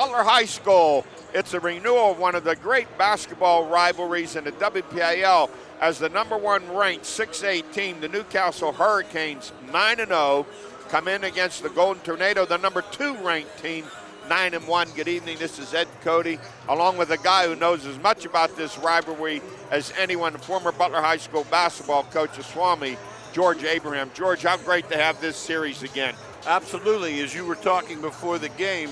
Butler High School. It's a renewal of one of the great basketball rivalries in the WPIL as the number 1 ranked 6A team, the Newcastle Hurricanes, 9-0, come in against the Golden Tornado, the number 2 ranked team, 9-1. Good evening, this is Ed Cody, along with a guy who knows as much about this rivalry as anyone, the former Butler High School basketball coach of Swami, George Abraham. George, how great to have this series again. Absolutely. As you were talking before the game,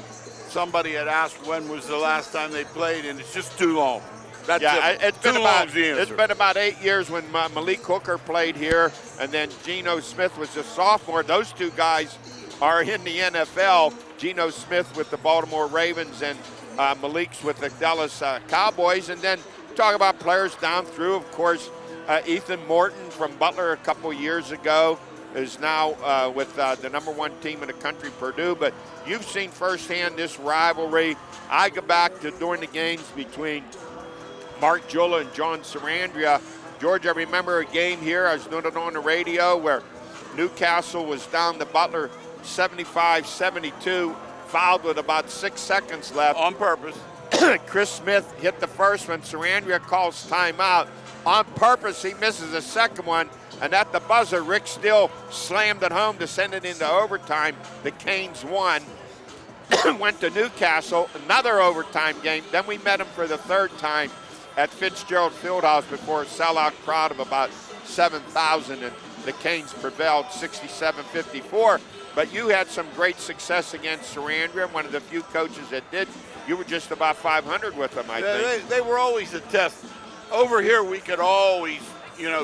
somebody had asked when was the last time they played, and it's just too long. That's it's been about 8 years when Malik Hooker played here, and then Geno Smith was a sophomore. Those two guys are in the NFL. Geno Smith with the Baltimore Ravens and Malik's with the Dallas Cowboys. And then talk about players down through, of course, Ethan Morton from Butler a couple years ago is now with the number 1 team in the country, Purdue. But you've seen firsthand this rivalry. I go back to during the games between Mark Jula and John Sarandria. George, I remember a game here, I was doing it on the radio, where Newcastle was down to Butler 75-72, fouled with about 6 seconds left. On purpose. Chris Smith hit the first one. Sarandria calls timeout. On purpose, he misses the second one. And at the buzzer, Rick Steele slammed it home to send it into overtime. The Canes won. Went to Newcastle, another overtime game. Then we met him for the 3rd time at Fitzgerald Fieldhouse before a sellout crowd of about 7,000, and the Canes prevailed 67-54. But you had some great success against Sarandria, one of the few coaches that did. You were just about 500 with them, I think. They were always a test. Over here, we could always,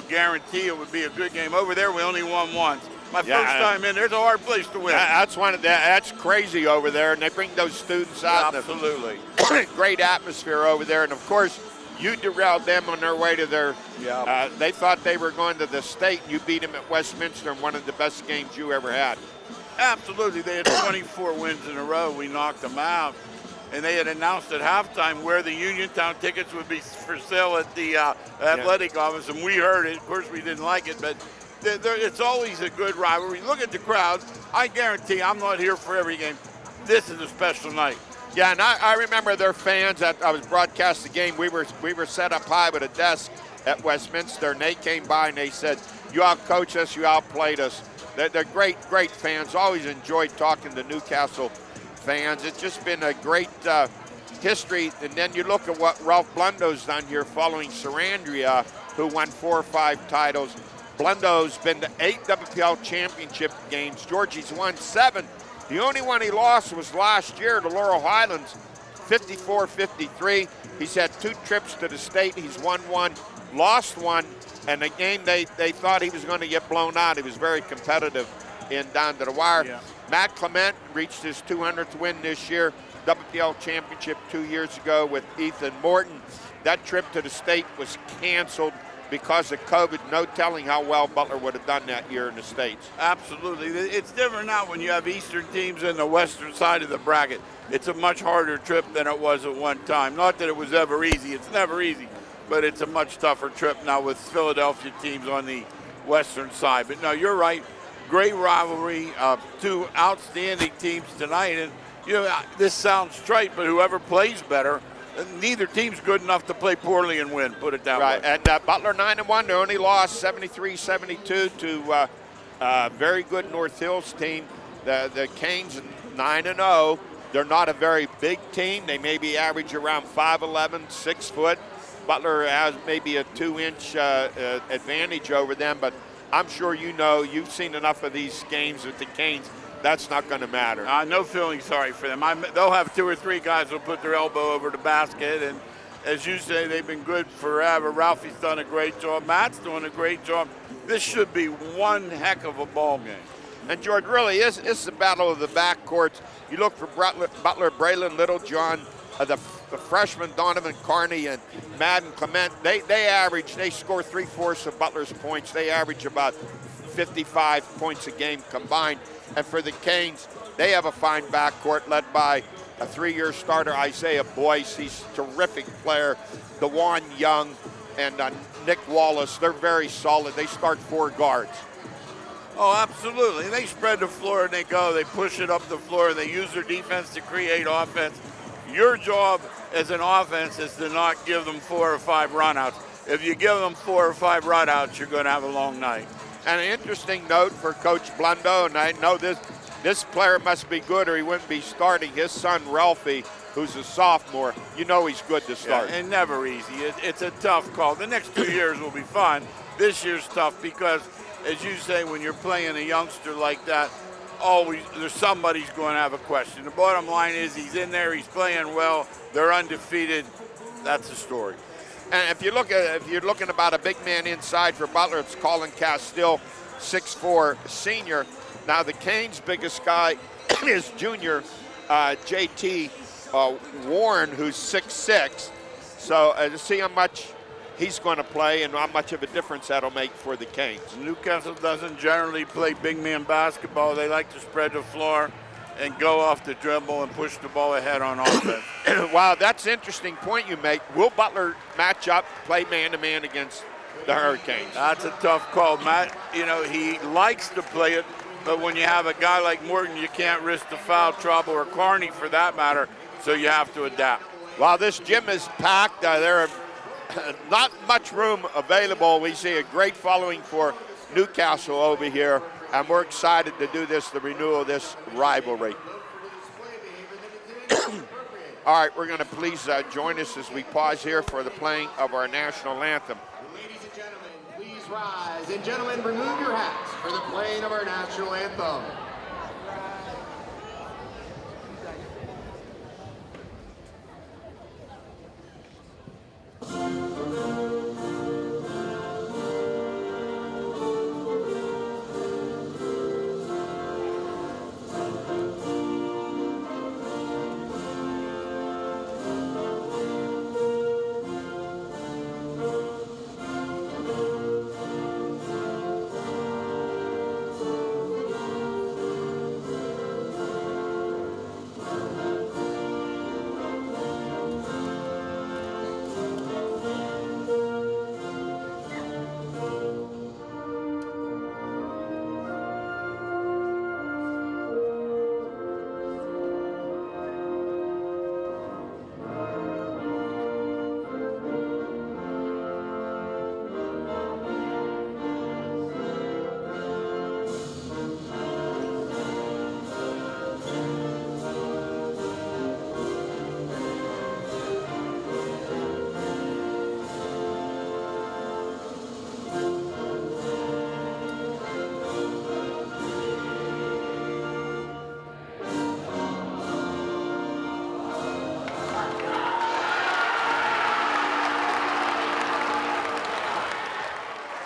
guarantee it would be a good game. Over there, we only won once. My first time in, there's a hard place to win. That's crazy over there, and they bring those students out. Yeah, absolutely. Great atmosphere over there, and of course, you derailed them on their way to their. Yeah. They thought they were going to the state. You beat them at Westminster in one of the best games you ever had. Absolutely. They had 24 wins in a row. We knocked them out. And they had announced at halftime where the Uniontown tickets would be for sale at the athletic office, and we heard it. Of course, we didn't like it, but it's always a good rivalry. Look at the crowd. I guarantee I'm not here for every game. This is a special night. Yeah, and I remember their fans. I was broadcasting the game. We were set up high with a desk at Westminster, and they came by and they said, "You out-coached us, you outplayed us." They're great fans. Always enjoyed talking to Newcastle fans. It's just been a great history. And then you look at what Ralph Blundo's done here following Sarandria, who won 4 or 5 titles. Blundo's been to 8 WPL championship games. Georgie's won 7. The only one he lost was last year to Laurel Highlands, 54-53. He's had 2 trips to the state. He's won 1, lost 1, and the game they thought he was going to get blown out. He was very competitive in down to the wire. Yeah. Matt Clement reached his 200th win this year, WPL championship 2 years ago with Ethan Morton. That trip to the state was canceled because of COVID. No telling how well Butler would have done that year in the States. Absolutely. It's different now when you have Eastern teams in the western side of the bracket. It's a much harder trip than it was at one time. Not that it was ever easy. It's never easy. But it's a much tougher trip now with Philadelphia teams on the western side. But no, you're right. Great rivalry. 2 outstanding teams tonight. And, this sounds trite, but whoever plays better, neither team's good enough to play poorly and win, put it that way. Right, and Butler 9-1, they only lost 73-72 to a very good North Hills team. The Canes 9-0. They're not a very big team. They maybe average around 5'11", 6 foot. Butler has maybe a 2-inch advantage over them, but I'm sure you've seen enough of these games with the Canes. That's not going to matter. No feeling sorry for them. They'll have 2 or 3 guys who'll put their elbow over the basket, and as you say, they've been good forever. Ralphie's done a great job. Matt's doing a great job. This should be one heck of a ball game. And, George, really, it's the battle of the backcourts. You look for Butler, Braylon Littlejohn, the freshman Donovan Carney and Madden Clement. They score 3/4 of Butler's points. They average about 55 points a game combined. And for the Canes, they have a fine backcourt led by a 3-year starter, Isaiah Boyce. He's a terrific player. DeJuan Young and Nick Wallace, they're very solid. They start 4 guards. Oh, absolutely. They spread the floor and they go. They push it up the floor. They use their defense to create offense. Your job as an offense is to not give them 4 or 5 runouts. If you give them 4 or 5 runouts, you're going to have a long night. And an interesting note for Coach Blundo, and I know this player must be good or he wouldn't be starting. His son, Ralphie, who's a sophomore, you know he's good to start. Yeah, and never easy. It's a tough call. The next 2 years will be fun. This year's tough because, as you say, when you're playing a youngster like that, always there's somebody's going to have a question. The bottom line is he's in there, he's playing well, they're undefeated. That's the story. And if you're looking about a big man inside for Butler, it's Colin Castile, 6'4" senior. Now the Canes' biggest guy is junior JT Warren, who's 6'6". So to see how much he's going to play and how much of a difference that'll make for the Canes. Newcastle doesn't generally play big man basketball. They like to spread the floor and go off the dribble and push the ball ahead on offense. Wow, that's an interesting point you make. Will Butler match up, play man-to-man against the Hurricanes? That's a tough call, Matt. You know, he likes to play it, but when you have a guy like Morgan, you can't risk the foul trouble, or Carney for that matter, so you have to adapt. Well, this gym is packed. There are not much room available. We see a great following for Newcastle over here, and we're excited to do this, the renewal of this rivalry. All right, we're going to please join us as we pause here for the playing of our national anthem. Ladies and gentlemen, please rise. And gentlemen, remove your hats for the playing of our national anthem.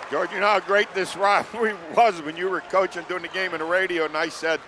George, you know how great this rivalry was when you were coaching doing the game on the radio, and I said,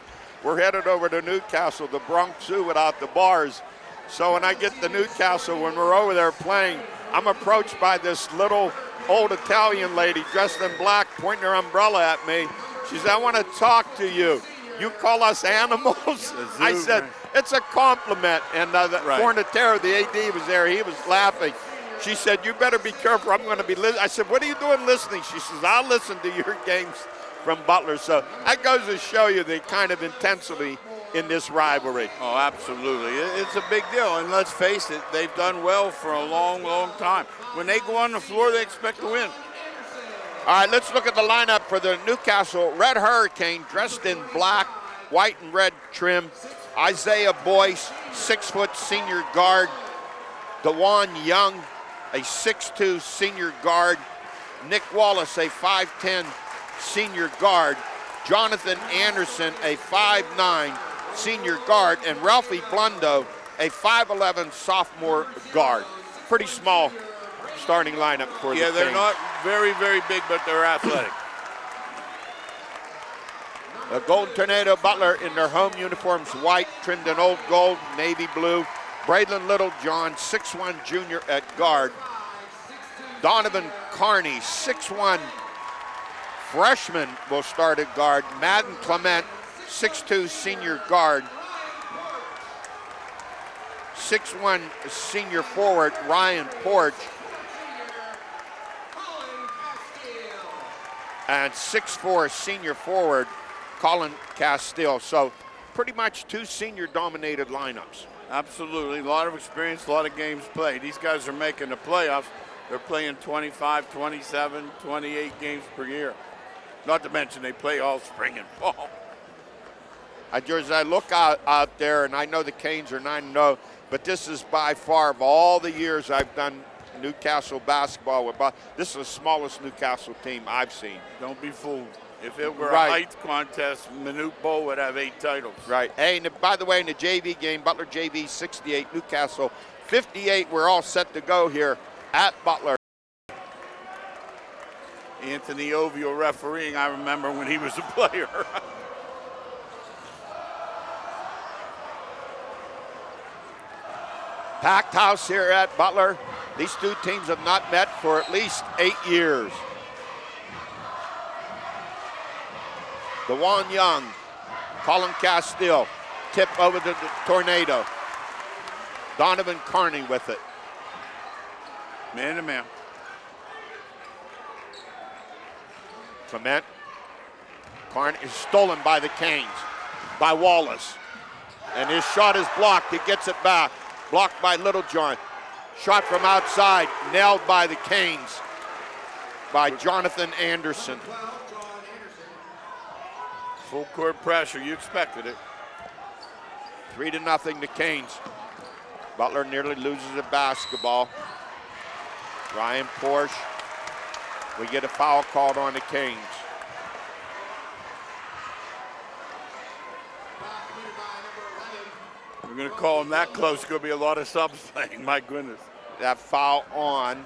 we're headed over to Newcastle, the Bronx Zoo without the bars. So when I get to Newcastle, when we're over there playing, I'm approached by this little old Italian lady dressed in black, pointing her umbrella at me. She said, I want to talk to you. You call us animals? I said, it's a compliment. And Fornatero, the AD, was there. He was laughing. She said, you better be careful. I'm going to be listening. I said, what are you doing listening? She says, I'll listen to your games from Butler. So that goes to show you the kind of intensity in this rivalry. Oh, absolutely. It's a big deal. And let's face it, they've done well for a long, long time. When they go on the floor, they expect to win. All right, let's look at the lineup for the Newcastle Red Hurricane, dressed in black, white and red trim. Isaiah Boyce, 6-foot senior guard. DeJuan Young, a 6'2" senior guard. Nick Wallace, a 5'10" senior guard. Jonathan Anderson, a 5'9" senior guard. And Ralphie Blundo, a 5'11" sophomore guard. Pretty small starting lineup for the Yeah, they're Kings. not very, very big, but they're athletic. The Golden Tornado Butler in their home uniforms, white, trimmed in old gold, navy blue. Braylon Littlejohn, 6'1" junior at guard. Donovan Carney, 6'1" freshman, will start at guard. Madden Clement, 6'2" senior guard. 6'1" senior forward, Ryan Porch. And 6'4" senior forward, Colin Castile. So pretty much two senior-dominated lineups. Absolutely. A lot of experience, a lot of games played. These guys are making the playoffs. They're playing 25, 27, 28 games per year. Not to mention they play all spring and fall. George, I look out there, and I know the Canes are 9-0, but this is by far, of all the years I've done Newcastle basketball, this is the smallest Newcastle team I've seen. Don't be fooled. If it were Right. a height contest, Manute Bowl would have 8 titles. Right. Hey, and by the way, in the JV game, Butler JV 68, Newcastle 58. We're all set to go here at Butler. Anthony Ovio refereeing, I remember when he was a player. Packed house here at Butler. These two teams have not met for at least 8 years. DeJuan Young, Colin Castile, tip over to the Tornado. Donovan Carney with it. Man to man. Clement. Carney is stolen by the Canes, by Wallace. And his shot is blocked. He gets it back. Blocked by Littlejohn. Shot from outside, nailed by the Canes, by Jonathan Anderson. Full court pressure, you expected it. 3-0 the Canes. Butler nearly loses the basketball. Ryan Porsche. We get a foul called on the Canes. We're going to call him that close. Going to be a lot of subs playing. My goodness. That foul on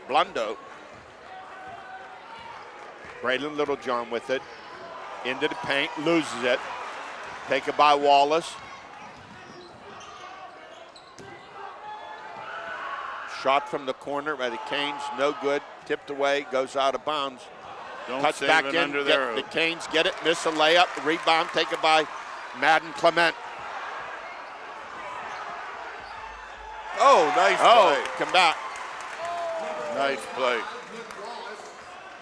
Blundo. Braylon Littlejohn with it. Into the paint, loses it. Taken by Wallace. Shot from the corner by the Canes, no good. Tipped away, goes out of bounds. Don't Cuts save back it in, under there. the Canes get it, miss a layup. Rebound taken by Madden Clement. Oh, nice play. Come back. Nice play.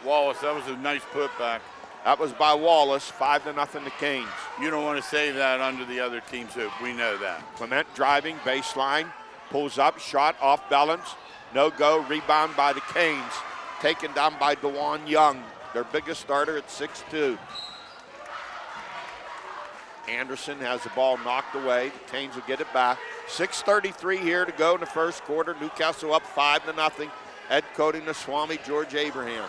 Wallace, that was a nice putback. That was by Wallace, 5-0 the Canes. You don't want to save that under the other team's hoop. We know that. Clement driving, baseline, pulls up, shot off balance, no go, rebound by the Canes. Taken down by DeJuan Young, their biggest starter at 6'2". Anderson has the ball knocked away. The Canes will get it back. 6:33 here to go in the first quarter. Newcastle up 5-0. Head coaching the Swami, George Abraham.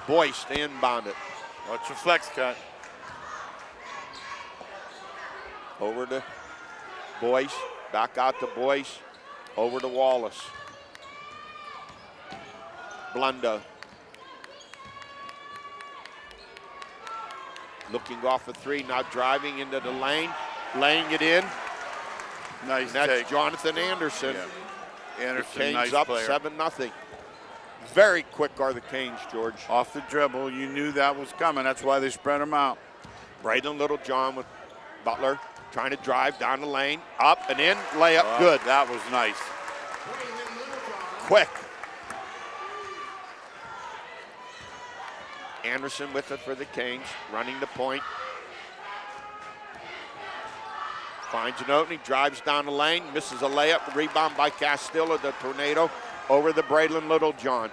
Boyce to inbound it. Watch your flex cut. Over to Boyce. Back out to Boyce. Over to Wallace. Blundo. Looking off a three, now driving into the lane. Laying it in. Nice And that's take. Jonathan Anderson. Yeah. Anderson, The Canes nice up player. 7-0. Very quick are the Canes, George. Off the dribble, you knew that was coming. That's why they spread them out. Braden Littlejohn with Butler trying to drive down the lane. Up and in, layup, good. That was nice. Quick. Anderson with it for the Canes, running the point. Finds an opening, drives down the lane, misses a layup, rebound by Castillo, the Tornado, over the Braylon Littlejohn.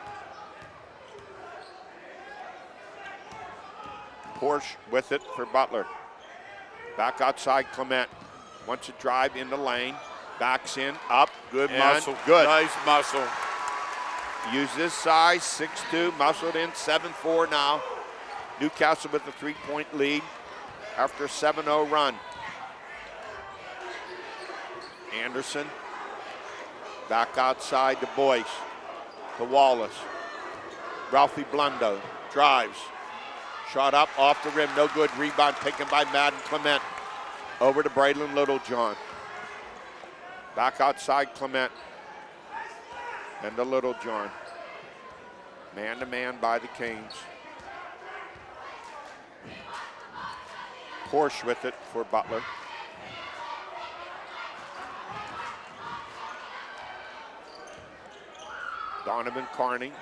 Porsche with it for Butler. Back outside Clement. Wants to drive in the lane, backs in, up, Good and muscle. good. Nice muscle. Use this size, 6'2", muscled in, 7-4 now. Newcastle with a 3-point lead after a 7-0 run. Anderson, back outside to Boyce, to Wallace. Ralphie Blundo drives. Shot up, off the rim, no good. Rebound taken by Madden Clement. Over to Braylon Littlejohn. Back outside Clement. And to Littlejohn. Man-to-man by the Canes. Porsche with it for Butler. Donovan Carney.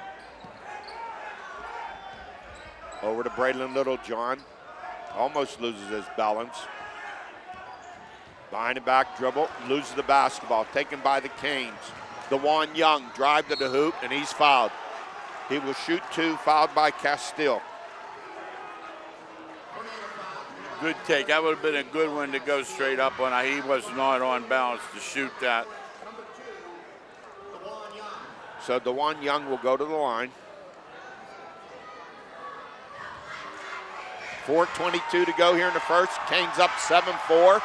Over to Braylon Littlejohn. Almost loses his balance. Behind the back dribble, loses the basketball, taken by the Canes. DeJuan Young, drive to the hoop, and he's fouled. He will shoot 2, fouled by Castile. Good take. That would have been a good one to go straight up on. He was not on balance to shoot that. So DeJuan Young will go to the line. 4:22 to go here in the first. Canes up 7-4.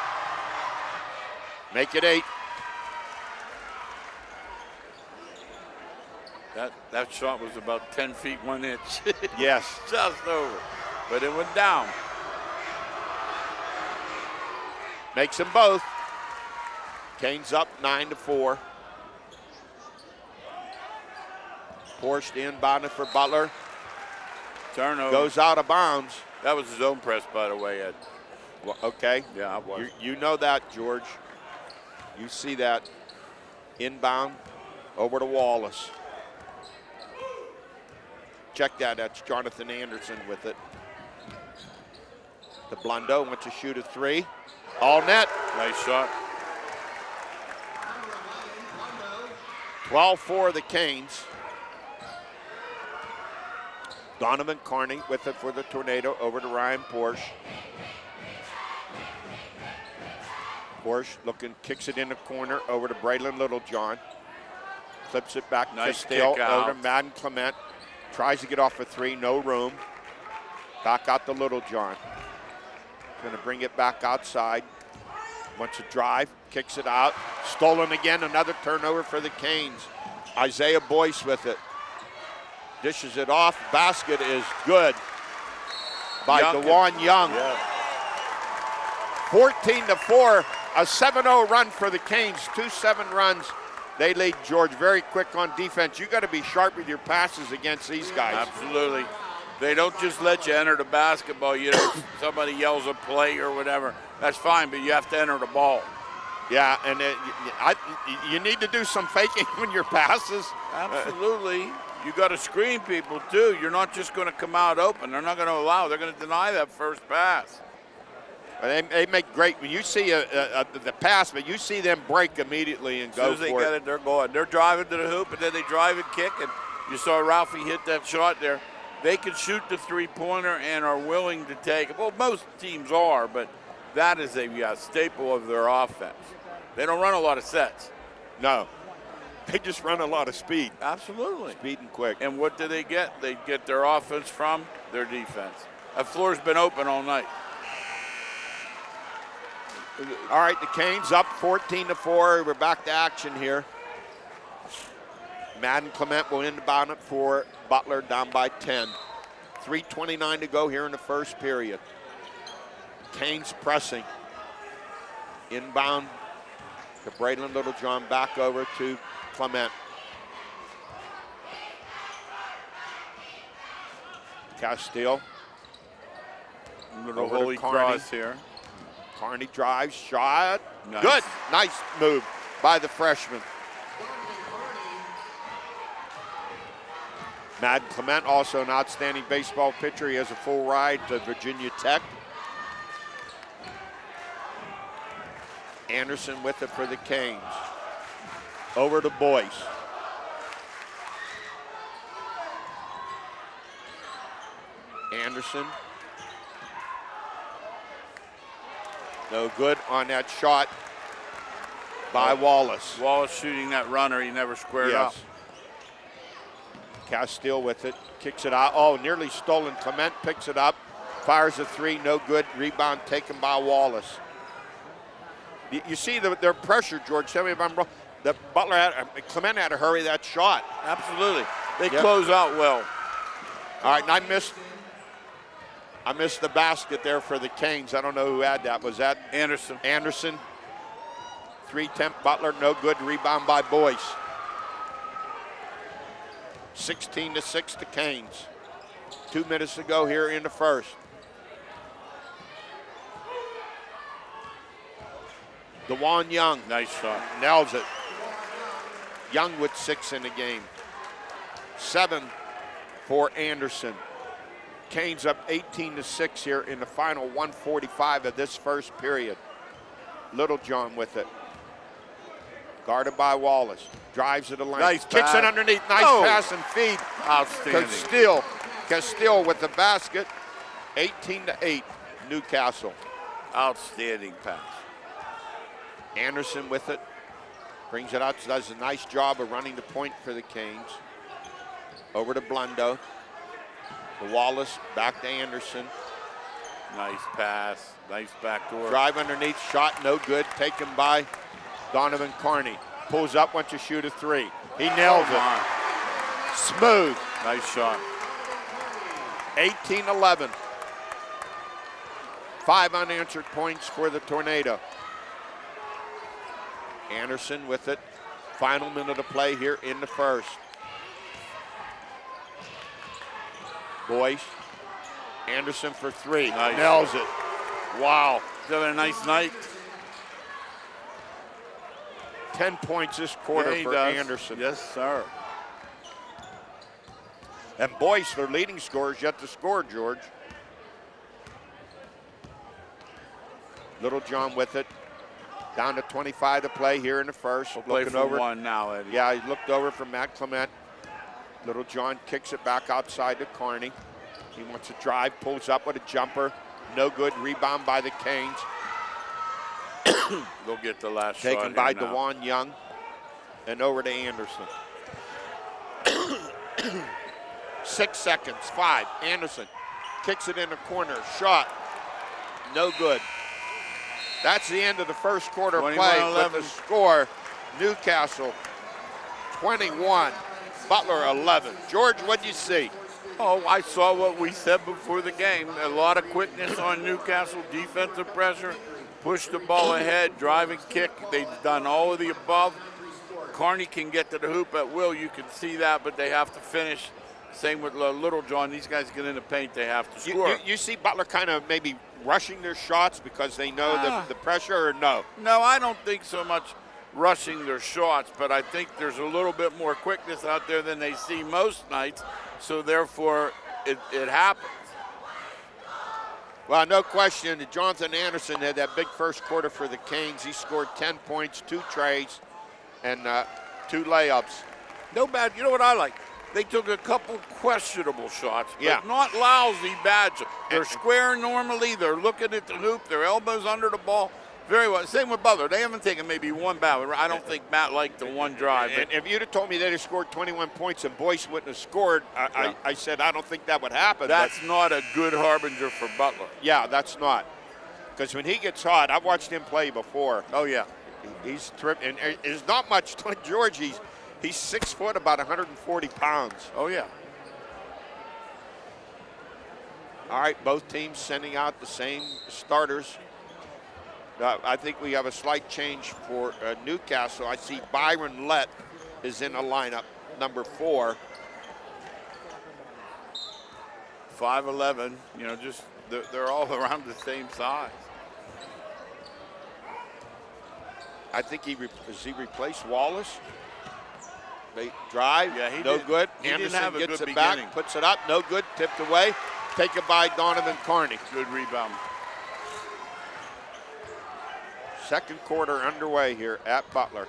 Make it 8. That shot was about 10 feet 1 inch. Yes. Just over. But it went down. Makes them both. Canes up 9-4. Porsche inbounded for Butler. Turnover. Goes out of bounds. That was his own press, by the way, Ed. Well, okay. Yeah, it was. You know that, George. You see that. Inbound over to Wallace. Check that. That's Jonathan Anderson with it. The Blondo went to shoot a 3. All net. Nice shot. 12-4 the Canes. Donovan Carney with it for the Tornado over to Ryan Porsche. Porsche looking, kicks it in the corner over to Braylon Littlejohn. Flips it back Nice to Still kick over out. to Madden Clement. Tries to get off a 3, no room. Back out to Littlejohn. Going to bring it back outside. Wants to drive, kicks it out. Stolen again, another turnover for the Canes. Isaiah Boyce with it. Dishes it off. Basket is good by DeJuan Young. Yeah. 14-4, a 7-0 run for the Canes. 2-7 runs. They lead George very quick on defense. You got to be sharp with your passes against these guys. Absolutely. They don't just let you enter the basketball. You know, somebody yells a play or whatever. That's fine, but you have to enter the ball. Yeah, and you need to do some faking when your passes. Absolutely. You got to screen people too. You're not just going to come out open. They're not going to allow. They're going to deny that first pass. They make great, when you see the pass, but you see them break immediately and go for it. As soon as they get it, they're going. They're driving to the hoop, and then they drive and kick. And you saw Ralphie hit that shot there. They can shoot the three-pointer and are willing to take it. Well, most teams are, but that is a staple of their offense. They don't run a lot of sets. No. They just run a lot of speed. Absolutely. Speed and quick. And what do they get? They get their offense from their defense. That floor's been open all night. All right, the Canes up 14-4. We're back to action here. Madden Clement will inbound it for Butler, down by 10. 3:29 to go here in the first period. Canes pressing. Inbound to Braylon Littlejohn, back over to Clement. Castile. Little Over to holy Carney. cross here. Carney drives, shot. Nice. Good. Nice move by the freshman. Madden Clement, also an outstanding baseball pitcher. He has a full ride to Virginia Tech. Anderson with it for the Canes. Over to Boyce. Anderson. No good on that shot by Wallace. Wallace shooting that runner. He never squared up. Castile with it, kicks it out. Oh, nearly stolen. Clement picks it up, fires a 3, no good. Rebound taken by Wallace. You see their pressure, George. Tell me if I'm wrong. Clement had to hurry that shot. Absolutely. They close out well. All right, and I missed the basket there for the Canes. I don't know who had that. Was that Anderson? Anderson. 3-temp Butler, no good. Rebound by Boyce. 16-6 to Canes. 2 minutes to go here in the first. DeJuan Young. Nice shot. Nails it. Young with 6 in the game. 7 for Anderson. Canes up 18-6 here in the final 1:45 of this first period. Littlejohn with it. Guarded by Wallace. Drives to the lane. Nice Kicks pass. it underneath. Nice Oh. pass and feed. Outstanding. Castile with the basket. 18-8, Newcastle. Outstanding pass. Anderson with it. Brings it out. Does a nice job of running the point for the Canes. Over to Blundo. To Wallace. Back to Anderson. Nice pass. Nice backdoor. Drive underneath. Shot no good. Taken by Donovan Carney. Pulls up, wants to shoot a three. He nails it. Smooth. Nice shot. 18-11. 5 unanswered points for the Tornado. Anderson with it. Final minute of play here in the first. Boyce. Anderson for three. Nice. Nails it. Wow. He's having a nice night. 10 points this quarter Yeah, he for does. Anderson. Yes, sir. And Boyce, their leading scorer, is yet to score, George. Littlejohn with it. Down to 25 to play here in the first. We'll play Looking for over. one now, Eddie. Yeah, he looked over for Matt Clement. Littlejohn kicks it back outside to Carney. He wants to drive, pulls up with a jumper. No good. Rebound by the Canes. They'll get the last shot Taken here by now. DeJuan Young. And over to Anderson. 6 seconds. 5. Anderson kicks it in the corner. Shot. No good. That's the end of the first quarter play. With the score, Newcastle 21, Butler 11. George, what'd you see? Oh, I saw what we said before the game. A lot of quickness on Newcastle, defensive pressure, push the ball ahead, drive and kick. They've done all of the above. Carney can get to the hoop at will. You can see that, but they have to finish. Same with Littlejohn. These guys get in the paint, they have to score. You see Butler kind of maybe rushing their shots because they know the pressure, or no? No, I don't think so much rushing their shots, but I think there's a little bit more quickness out there than they see most nights, so therefore it happens. Well, no question that Jonathan Anderson had that big first quarter for the Canes. He scored 10 points, 2 trays, and 2 layups. No bad. You know what I like? They took a couple questionable shots, but Yeah. not lousy bad shots. They're square normally. They're looking at the hoop. Their elbows under the ball. Very well. Same with Butler. They haven't taken maybe one bad. I don't think Matt liked the one drive. And if you'd have told me they'd have scored 21 points and Boyce wouldn't have scored, I said I don't think that would happen. That's not a good harbinger for Butler. Yeah, that's not. Because when he gets hot, I've watched him play before. Oh, yeah. He's tripping. And there's not much to George. He's 6 foot, about 140 pounds. Oh, yeah. All right, both teams sending out the same starters. I think we have a slight change for Newcastle. I see Byron Lett is in the lineup, number 4. 5'11", just they're all around the same size. I think he replaced Wallace. They drive, Yeah, no did. good. He didn't Anderson have a gets good it beginning. back, puts it up, no good, tipped away. Taken by Donovan Carney. Good rebound. Second quarter underway here at Butler.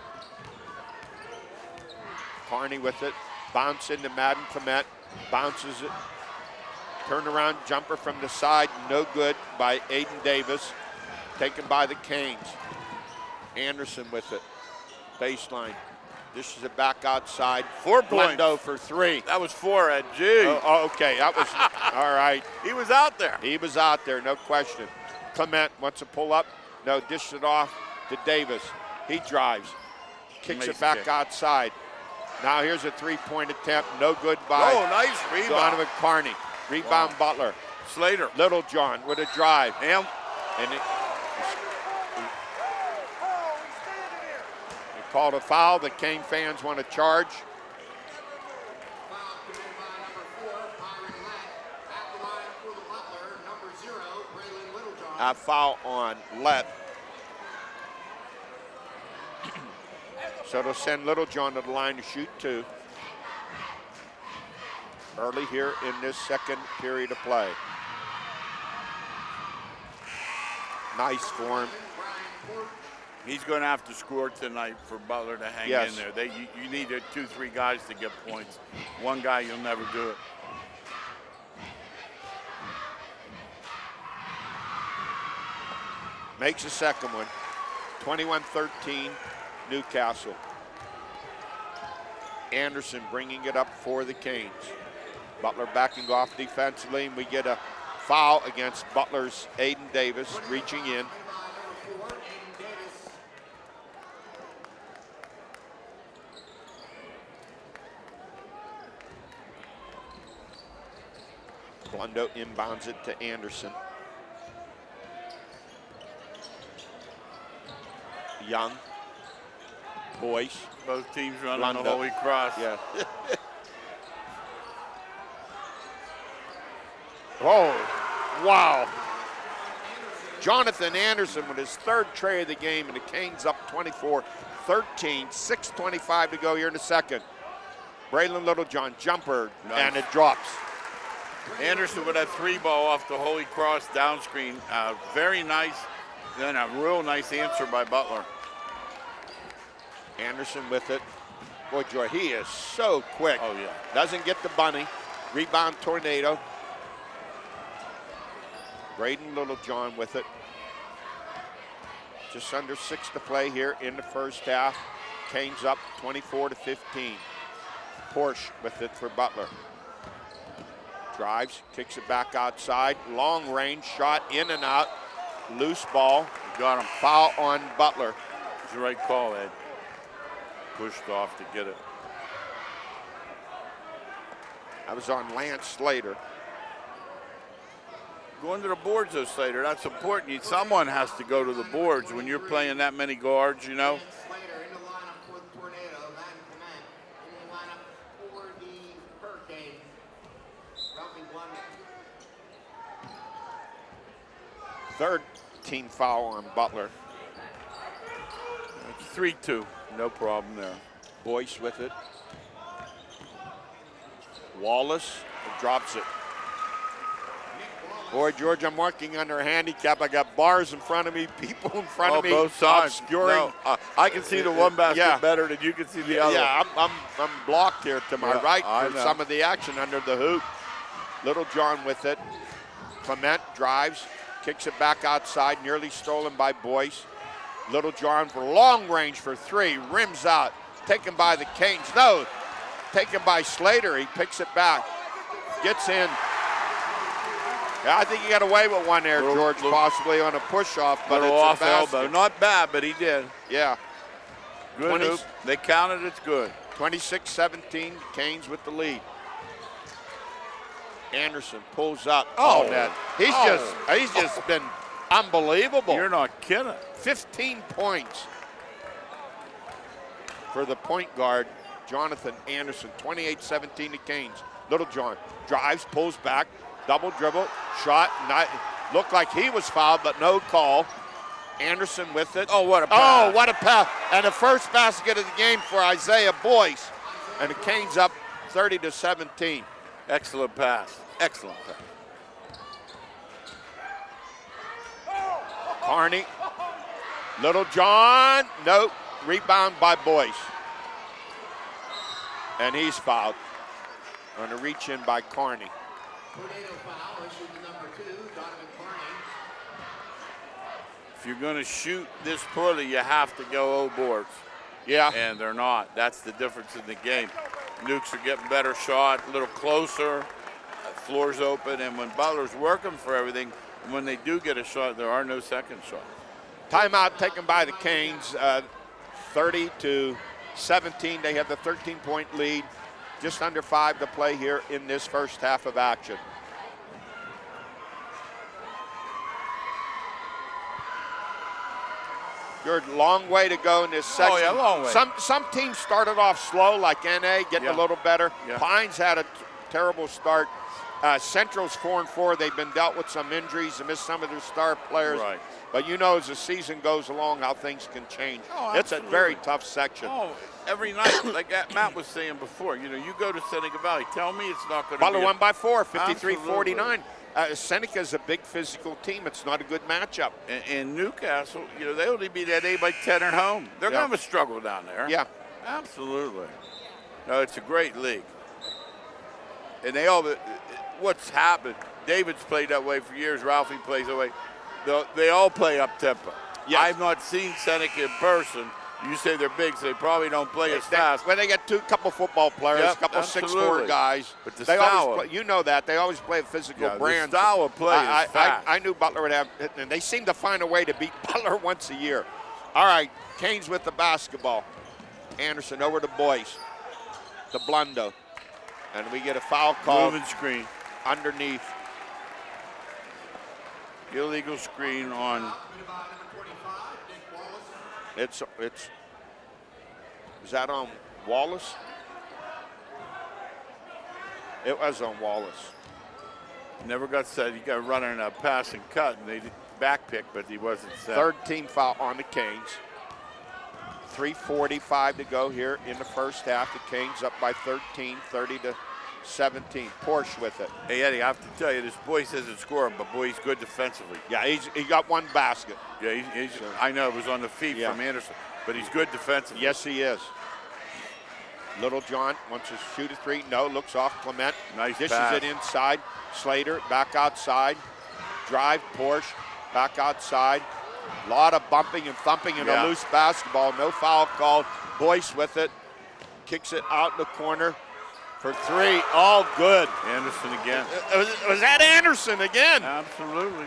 Carney with it, bounce into Madden Clement, bounces it. Turnaround jumper from the side, no good by Aiden Davis. Taken by the Canes. Anderson with it, baseline. Dishes it back outside. 4 points. Blundo for 3. That was 4 at G. Oh, okay, that was, all right. He was out there. He was out there, no question. Clement wants to pull up. No, dished it off to Davis. He drives. Kicks it back outside. Now here's a 3-point attempt. No good by nice rebound. Donovan Carney. Rebound Butler. Slater. Littlejohn with a drive. And They called a foul. The Cane fans want to charge. Foul committed by number 4, Byron Lett. At the line for the Butler, number 0, Braylon Littlejohn. A foul on Lett. So they'll send Littlejohn to the line to shoot 2. Early here in this second period of play. Nice form. He's going to have to score tonight for Butler to hang in there. You need 2-3 guys to get points. One guy, you'll never do it. Makes the second one. 21-13, Newcastle. Anderson bringing it up for the Canes. Butler backing off defensively, and we get a foul against Butler's Aiden Davis reaching in. Blundo inbounds it to Anderson. Young. Boyce. Both teams running Blundo. the Holy Cross. Yeah. Oh, wow. Jonathan Anderson with his third tray of the game, and the Canes up 24-13, 6:25 to go here in the second. Braylon Littlejohn jumper, and it drops. Anderson with a 3-ball off the Holy Cross down screen. Very nice, then a real nice answer by Butler. Anderson with it. Boy, Joy, he is so quick. Oh, yeah. Doesn't get the bunny. Rebound Tornado. Braden Littlejohn with it. Just under 6 to play here in the first half. Canes up 24-15. Porsche with it for Butler. Drives, kicks it back outside. Long range shot in and out. Loose ball. Got him. Foul on Butler. It's the right call, Ed. Pushed off to get it. That was on Lance Slater. Going to the boards, though, Slater. That's important. Someone has to go to the boards when you're playing that many guards, you know. Slater in the lineup for the Tornado. Van Clement in the lineup for the Hurricane. Ralphie Blunder. Third team foul on Butler. It's 3-2. No problem there. Boyce with it. Wallace drops it. Boy, George, I'm working under a handicap. I got bars in front of me, people in front of me. Both sides. Obscuring. No, I can see the one basket better than you can see the other. Yeah, I'm blocked here to my right I for know. some of the action under the hoop. Littlejohn with it. Clement drives, kicks it back outside, nearly stolen by Boyce. Littlejohn for long range for 3, rims out, taken by the Canes. No, taken by Slater. He picks it back, gets in. Yeah, I think he got away with one there, George, possibly on a push-off, but it's off a basket. elbow. Not bad, but he did. Yeah. Good hoop. They counted. It's good. 26-17, Canes with the lead. Anderson pulls up. Oh, net. He's just been unbelievable. You're not kidding. 15 points for the point guard, Jonathan Anderson. 28-17 to Canes. Littlejohn drives, pulls back, double dribble, shot. Looked like he was fouled, but no call. Anderson with it. Oh, what a pass. Oh, what a pass. And the first basket of the game for Isaiah Boyce. And the Canes up 30-17. Excellent pass. Excellent pass. Carney. Littlejohn. Nope. Rebound by Boyce. And he's fouled on a reach in by Carney. Tornado foul issued to number 2, Donovan Carney. If you're going to shoot this poorly, you have to go boards. Yeah. And they're not. That's the difference in the game. Nukes are getting better shot, a little closer, floor's open, and when Butler's working for everything, when they do get a shot, there are no second shots. Timeout taken by the Canes, 30-17. They have the 13-point lead. Just under 5 to play here in this first half of action. You're a long way to go in this section. Oh, yeah, long way. Some teams started off slow, like NA, getting a little better. Yeah. Pines had a terrible start. Central's 4-4. They've been dealt with some injuries and missed some of their star players. Right. But you know, as the season goes along, how things can change. Oh, it's a absolutely. very tough section. Oh, every night, like Matt was saying before, you know, you go to Seneca Valley, tell me it's not going to be Butler won by 4, 53-49. Absolutely. Seneca's a big physical team. It's not a good matchup. And Newcastle, you know, they only beat that 8 by 10 at home. They're Yeah. going to have a struggle down there. Yeah. Absolutely. No, it's a great league. And they all, what's happened, David's played that way for years. Ralphie plays that way. They all play up tempo. Yes. I've not seen Seneca in person. You say they're big, so they probably don't play as fast. When they get couple football players, Yep, couple absolutely. 6'4" guys. But the they style, always play, you know that. They always play a physical brand. The style of play is fast. I knew Butler would have, and they seem to find a way to beat Butler once a year. All right, Canes with the basketball. Anderson over to Boyce. To Blundo. And we get a foul call Moving screen. underneath. Illegal screen on. It's is that on Wallace? It was on Wallace. Never got set. He got running a pass and cut, and they did back pick, but he wasn't set. Third team foul on the Canes. 3:45 to go here in the first half. The Canes up by 13, 30-17. Porsche with it. Hey, Eddie, I have to tell you, this Boyce isn't scoring, but boy, he's good defensively. Yeah, he got one basket. Yeah, I know it was on the feet Yeah. from Anderson, but he's good defensively. Yes, he is. Little John wants to shoot a three. No, looks off Clement. Nice Dishes pass. it inside. Slater back outside. Drive, Porsche back outside. A lot of bumping and thumping in a loose basketball. No foul called. Boyce with it. Kicks it out in the corner for three. All good. Anderson again. Was that Anderson again? Absolutely.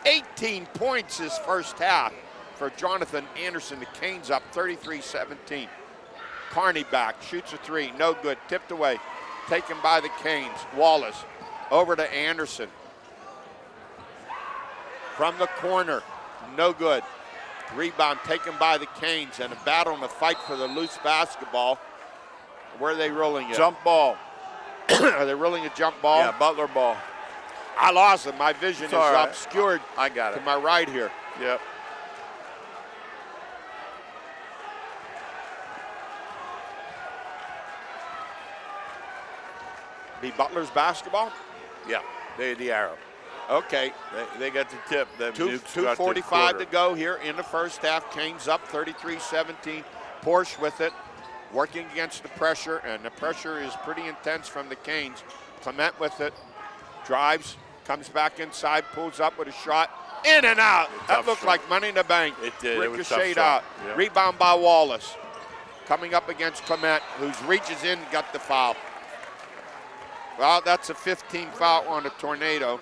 18 points his first half for Jonathan Anderson. The Canes up 33-17. Carney back, shoots a three, no good, tipped away, taken by the Canes. Wallace over to Anderson. From the corner, no good. Rebound taken by the Canes, and a battle and a fight for the loose basketball. Where are they rolling it? Jump ball. Are they rolling a jump ball? Yeah, Butler ball. I lost it. My vision is all right. obscured I got to it. my right here. Yep. Be Butler's basketball? Yeah, they the arrow. Okay. They got the tip. Them Nukes got the 2:45 quarter. to go here in the first half. Canes up 33-17. Porsche with it, working against the pressure, and the pressure is pretty intense from the Canes. Clement with it, drives, comes back inside, pulls up with a shot, in and out. That looked shot. like money in the bank. It did. It was a tough Ricocheted shot. out. Yeah. Rebound by Wallace. Coming up against Clement, who reaches in and got the foul. Well, that's a 15 foul on a Tornado.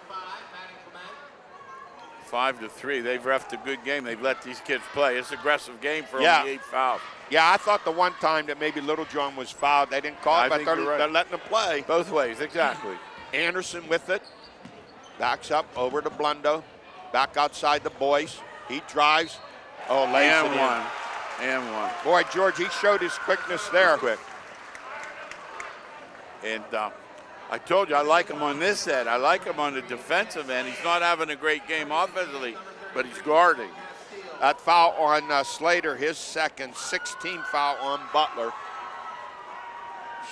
5-3. They've refed a good game. They've let these kids play. It's an aggressive game for Yeah. only 8 fouls. Yeah, I thought the one time that maybe Little John was fouled, they didn't call I it, but think you're right. they're letting him play. Both ways, exactly. Anderson with it, backs up over to Blundo, back outside the Boyce. He drives. Oh, lays it And in. one. And one. Boy, George, he showed his quickness there. Quick. And I told you I like him on this end. I like him on the defensive end. He's not having a great game offensively, but he's guarding. That foul on Slater, his second, 16 foul on Butler.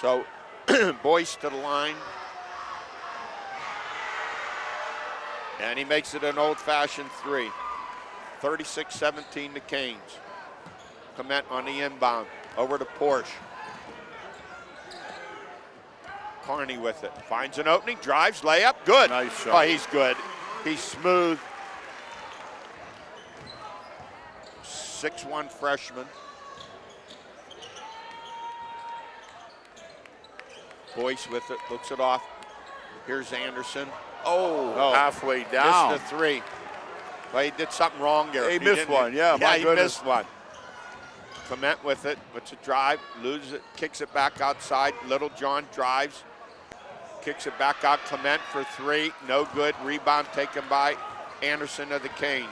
So Boyce to the line. And he makes it an old-fashioned three. 36-17 to Canes. Clement on the inbound. Over to Porsche. Carney with it. Finds an opening, drives, layup, good. Nice shot. Oh, he's good. He's smooth. 6'1" freshman. Boyce with it, looks it off. Here's Anderson. Oh, halfway down. Missed the three. Well, he did something wrong there. He missed didn't- one, yeah, my he goodness. missed one. Clement with it, puts a drive, loses it, kicks it back outside. Little John drives, kicks it back out. Clement for three, no good. Rebound taken by Anderson of the Canes.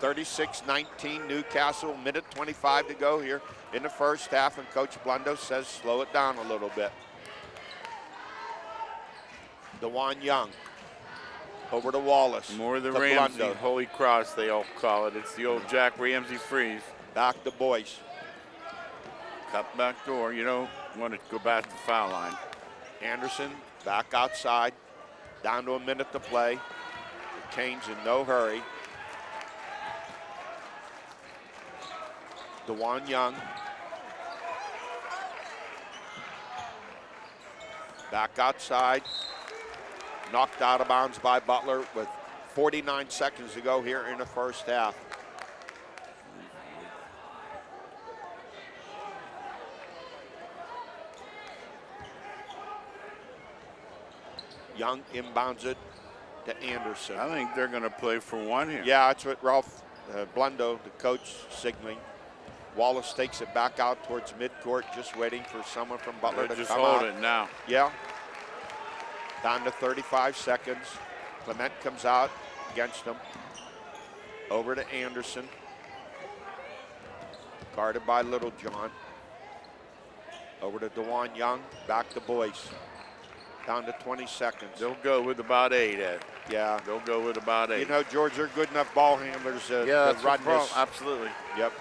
36-19 Newcastle, minute 25 to go here in the first half, and Coach Blundo says slow it down a little bit. DeJuan Young over to Wallace. More the to Ramsey, Blundo. Holy Cross, they all call it. It's the old Jack Ramsey freeze. Back to Boyce. Cut back door, you know, want to go back to the foul line. Anderson back outside. Down to a minute to play. The Canes in no hurry. DeJuan Young. Back outside. Knocked out of bounds by Butler with 49 seconds to go here in the first half. Young inbounds it to Anderson. I think they're going to play for one here. Yeah, that's what Ralph Blundo, the coach, signaling. Wallace takes it back out towards midcourt, just waiting for someone from Butler to just come hold out. it now. Yeah. Down to 35 seconds. Clement comes out against him. Over to Anderson. Guarded by Littlejohn. Over to DeJuan Young. Back to Boyce. Down to 20 seconds. They'll go with about 8, Ed. Yeah. They'll go with about 8. You know, George, they're good enough ball handlers to that's run the problem. this. Absolutely. Yep.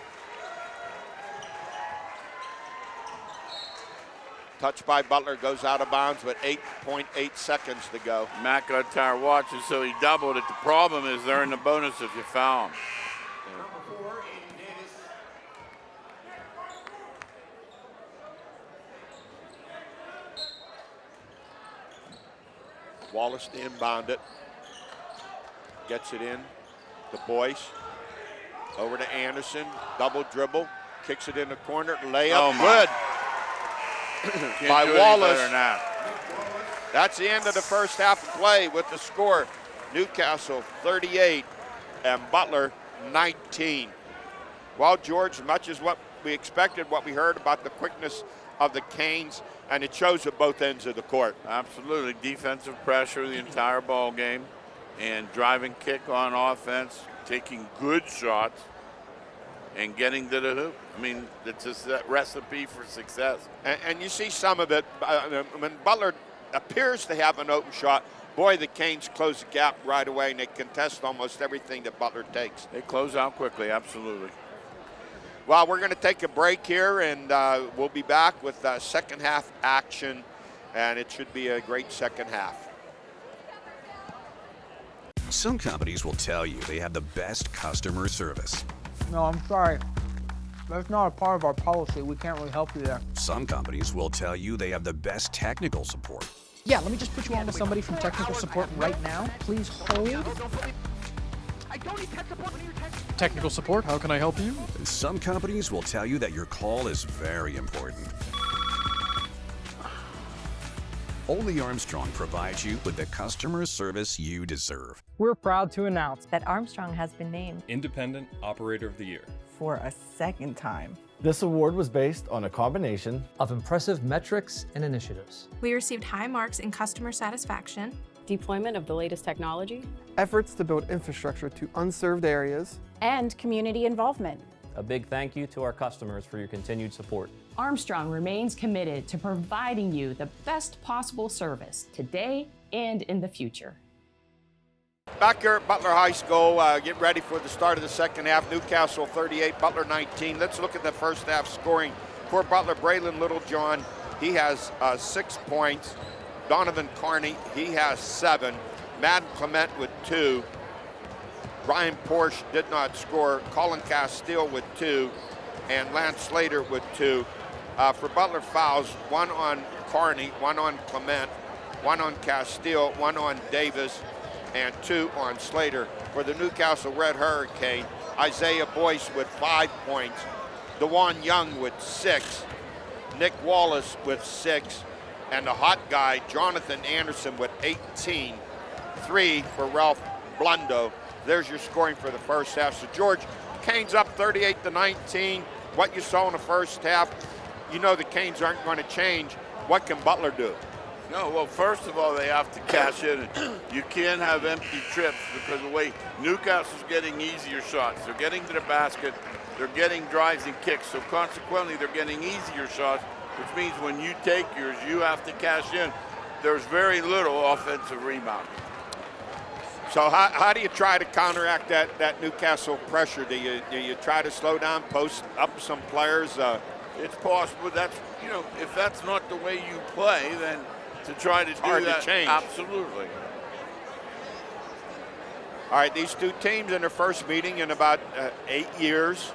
Touch by Butler, goes out of bounds with 8.8 seconds to go. McIntyre watches, so he doubled it. The problem is they're in the bonus if you foul him. Number 4, Aiden Davis. Wallace to inbound it. Gets it in. The Boyce. Over to Anderson. Double dribble. Kicks it in the corner. Layup. Oh, my. Good. Can't By do any Wallace. better than that. That's the end of the first half of play with the score. Newcastle 38 and Butler 19. Well, George, much as what we expected, what we heard about the quickness of the Canes, and it shows at both ends of the court. Absolutely. Defensive pressure the entire ball game and driving kick on offense, taking good shots and getting to the hoop. I mean, it's a recipe for success. And you see some of it. When Butler appears to have an open shot, boy, the Canes close the gap right away, and they contest almost everything that Butler takes. They close out quickly, absolutely. Well, we're going to take a break here, and we'll be back with second half action, and it should be a great second half. Some companies will tell you they have the best customer service. No, I'm sorry. That's not a part of our policy. We can't really help you there. Some companies will tell you they have the best technical support. Yeah, let me just put you on with somebody from technical support right now. Please hold. Technical support, how can I help you? Some companies will tell you that your call is very important. Only Armstrong provides you with the customer service you deserve. We're proud to announce that Armstrong has been named Independent Operator of the Year for a second time. This award was based on a combination of impressive metrics and initiatives. We received high marks in customer satisfaction, deployment of the latest technology, efforts to build infrastructure to unserved areas, and community involvement. A big thank you to our customers for your continued support. Armstrong remains committed to providing you the best possible service today and in the future. Back here at Butler High School, get ready for the start of the second half. Newcastle 38, Butler 19. Let's look at the first half scoring for Butler. Braylon Littlejohn, he has 6 points. Donovan Carney, he has 7. Madden Clement with 2. Ryan Porsche did not score. Colin Castile with 2. And Lance Slater with 2. For Butler fouls, 1 on Carney, 1 on Clement, 1 on Castile, 1 on Davis, and 2 on Slater. For the Newcastle Red Hurricane, Isaiah Boyce with 5 points, DeJuan Young with 6, Nick Wallace with 6, and the hot guy, Jonathan Anderson with 18. 3 for Ralph Blundo. There's your scoring for the first half. So George, Canes up 38-19. What you saw in the first half, you know the Canes aren't going to change. What can Butler do? No, well, first of all, they have to cash in. You can't have empty trips because the way Newcastle's getting easier shots. They're getting to the basket. They're getting drives and kicks. So consequently, they're getting easier shots, which means when you take yours, you have to cash in. There's very little offensive rebounding. So how do you try to counteract that Newcastle pressure? Do you try to slow down, post up some players? It's possible. That's, you know, if that's not the way you play, then to try to do hard that, to change. absolutely. All right, these two teams in their first meeting in about 8 years.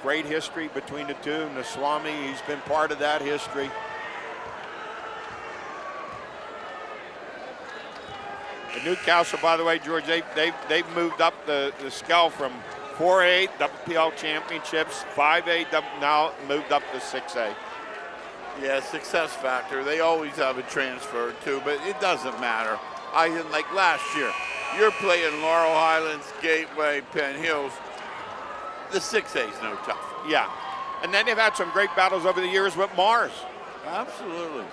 Great history between the two. And the Swami, he's been part of that history. And Newcastle, by the way, George, they've moved up the scale from 4A WPL championships, 5A now moved up to 6A. Yeah, success factor. They always have a transfer too, but it doesn't matter. Like last year, you're playing Laurel Highlands, Gateway, Penn Hills. The 6A's no tough. Yeah, and then they've had some great battles over the years with Mars. Absolutely.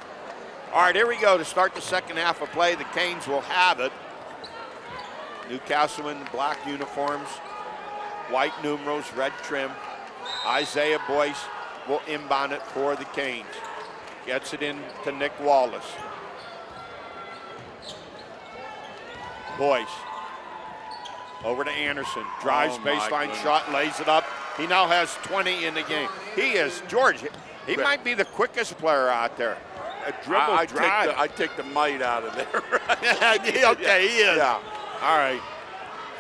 All right, here we go to start the second half of play. The Canes will have it. Newcastle in black uniforms, white numerals, red trim. Isaiah Boyce will inbound it for the Canes. Gets it in to Nick Wallace. Boyce over to Anderson. Drives baseline shot, lays it up. He now has 20 in the game. He is, George, he might be the quickest player out there. A dribble drive. I take the might out of there. Okay, he is. Yeah. All right.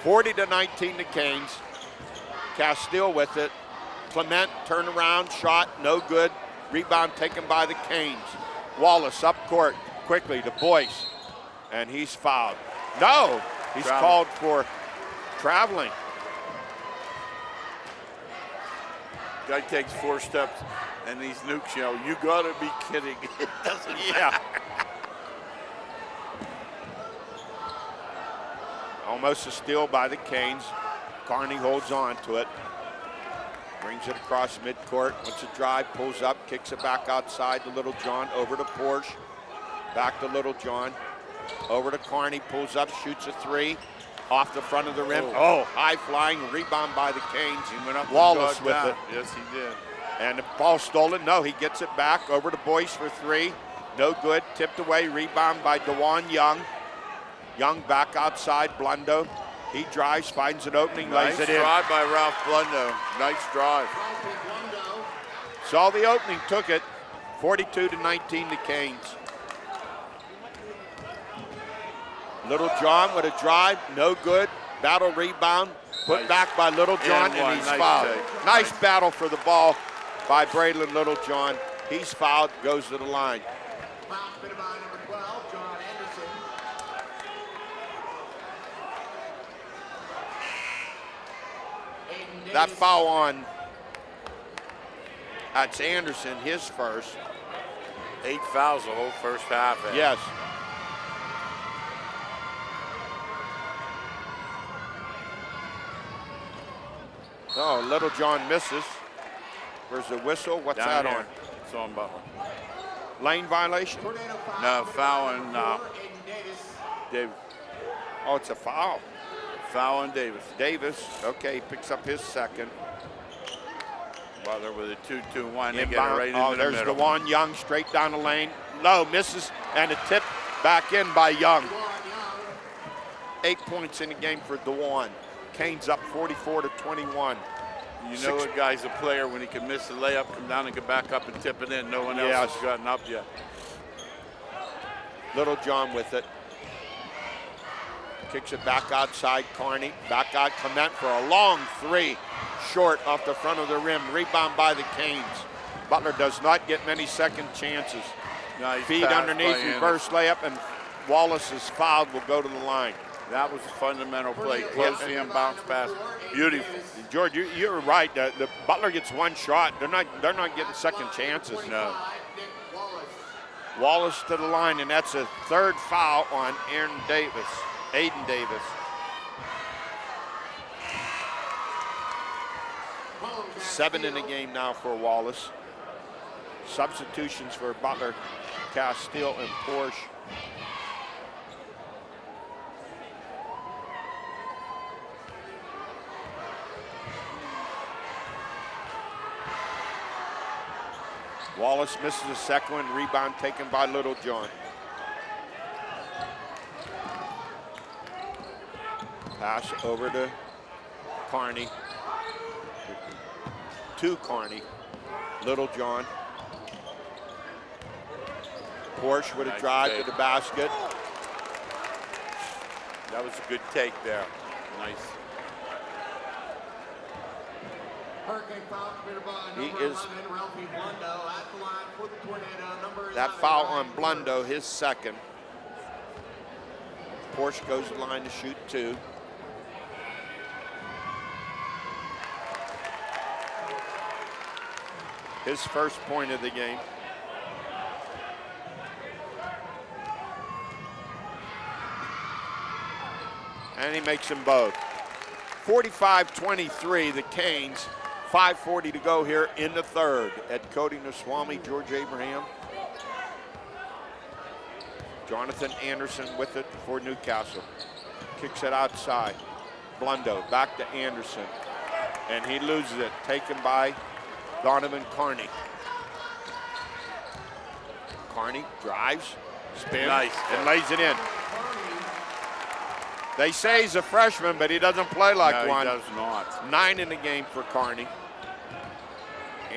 40-19 the Canes. Castile with it. Clement, turnaround, shot, no good. Rebound taken by the Canes. Wallace up court quickly to Boyce. And he's fouled. No, he's called for traveling. Guy takes 4 steps, and these nukes, you gotta be kidding. It doesn't matter. Almost a steal by the Canes. Carney holds on to it. Brings it across midcourt. Wants a drive, pulls up, kicks it back outside to Little John, over to Porsche. Back to Little John. Over to Carney, pulls up, shoots a 3. Off the front of the rim. Oh, high flying rebound by the Canes. He went up Wallace with it. Yes, he did. And the ball stolen. No, he gets it back. Over to Boyce for 3. No good. Tipped away. Rebound by DeJuan Young. Young back outside. Blundo. He drives, finds an opening, lays it in. Nice drive by Ralph Blundo. Nice drive. Saw the opening, took it. 42-19 the Canes. Little John with a drive, no good. Battle rebound, put back by Little John, and he's fouled. Nice battle for the ball by Braylon Little John. He's fouled, goes to the line. Foul committed by number 12, John Anderson. That foul on, that's Anderson, his first. 8 fouls the whole first half. Yes. Oh, Little John misses. Where's the whistle? What's Down that here. on? It's on Butler. Lane violation? No, foul on Davis. Oh, it's a foul. Foul on Davis. Davis, okay, picks up his second. Butler with a 2-2-1. They get it Inbound. right Oh, into the there's middle. DeJuan Young straight down the lane. Low, misses, and a tip back in by Young. 8 points in the game for DeJuan. Canes up 44-21. You know a guy's a player when he can miss the layup, come down and get back up and tip it in. No one else has gotten up yet. Little John with it. Kicks it back outside Carney. Back out Clement for a long 3. Short off the front of the rim. Rebound by the Canes. Butler does not get many second chances. Nice Feed pass underneath, by reverse layup, and Wallace is fouled, will go to the line. That was a fundamental play. Close to him, bounce pass. Beautiful. George, you're right. The Butler gets one shot. They're not getting second chances. No. Wallace to the line, and that's a 3rd foul on Aiden Davis. Seven in the game now for Wallace. Substitutions for Butler, Castile, and Porsche. Wallace misses a second one, rebound taken by Little John. Pass over to Carney. To Carney. Little John. Porsche with a drive to the basket. That was a good take there. Nice. Hurricane foul committed by He number is 11, Ralphie Blundo, at the line for the Tornado. Number 11, that foul on Ryan Porter. Blundo, his second. Porsche goes to the line to shoot 2. His first point of the game. And he makes them both. 45-23, the Canes. 5:40 to go here in the third. At Cody Naswami, George Abraham. Jonathan Anderson with it for Newcastle. Kicks it outside. Blundo back to Anderson. And he loses it, taken by Donovan Carney. Carney drives, spins, Nice. and lays it in. They say he's a freshman, but he doesn't play like No, one. he does not. 9 in the game for Carney.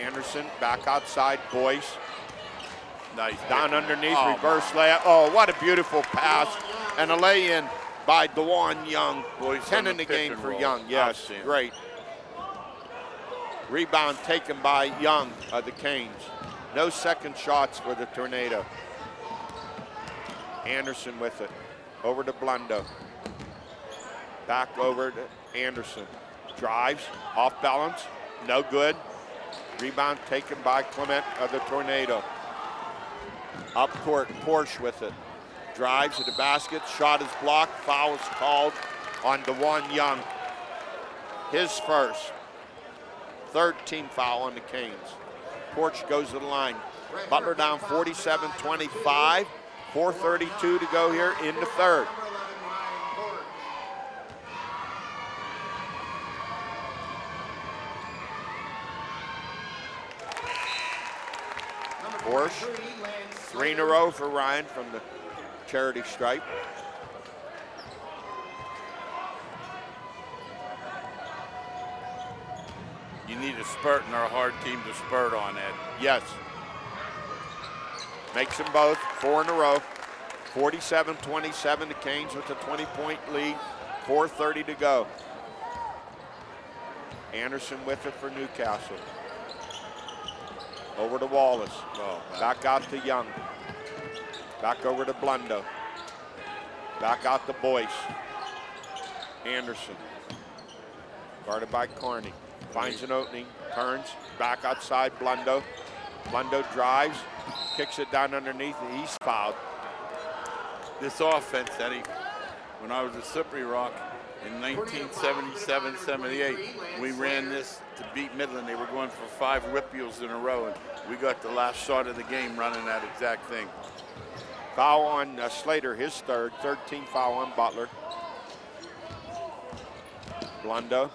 Anderson back outside, Boyce. Nice. Down underneath, Oh, reverse layup. Oh, what a beautiful pass. And a lay-in by DeJuan Young. Boyce 10 on in the the pick game and for roll. Young. Yes, Outstanding. great. Rebound taken by Young of the Canes. No second shots for the Tornado. Anderson with it. Over to Blundo. Back over to Anderson. Drives, off balance, no good. Rebound taken by Clement of the Tornado. Up court, Porsche with it. Drives to the basket, shot is blocked, foul is called on DeJuan Young. His first. Third team foul on the Canes. Porsche goes to the line. Butler down 47-25. 4:32 to go here in the third. Porsche, 3 in a row for Ryan from the charity stripe. You need a spurt, and they're a hard team to spurt on, Ed. Yes. Makes them both, 4 in a row. 47-27, the Canes with a 20-point lead. 4:30 to go. Anderson with it for Newcastle. Over to Wallace. Back out to Young. Back over to Blundo. Back out to Boyce. Anderson. Guarded by Carney. Finds an opening, turns, back outside Blundo. Blundo drives, kicks it down underneath, and he's fouled. This offense, Eddie, when I was at Slippery Rock in 1977-78, we ran this to beat Midland. They were going for 5 whippeals in a row, and we got the last shot of the game running that exact thing. Foul on Slater, his third team foul on Butler. Blundo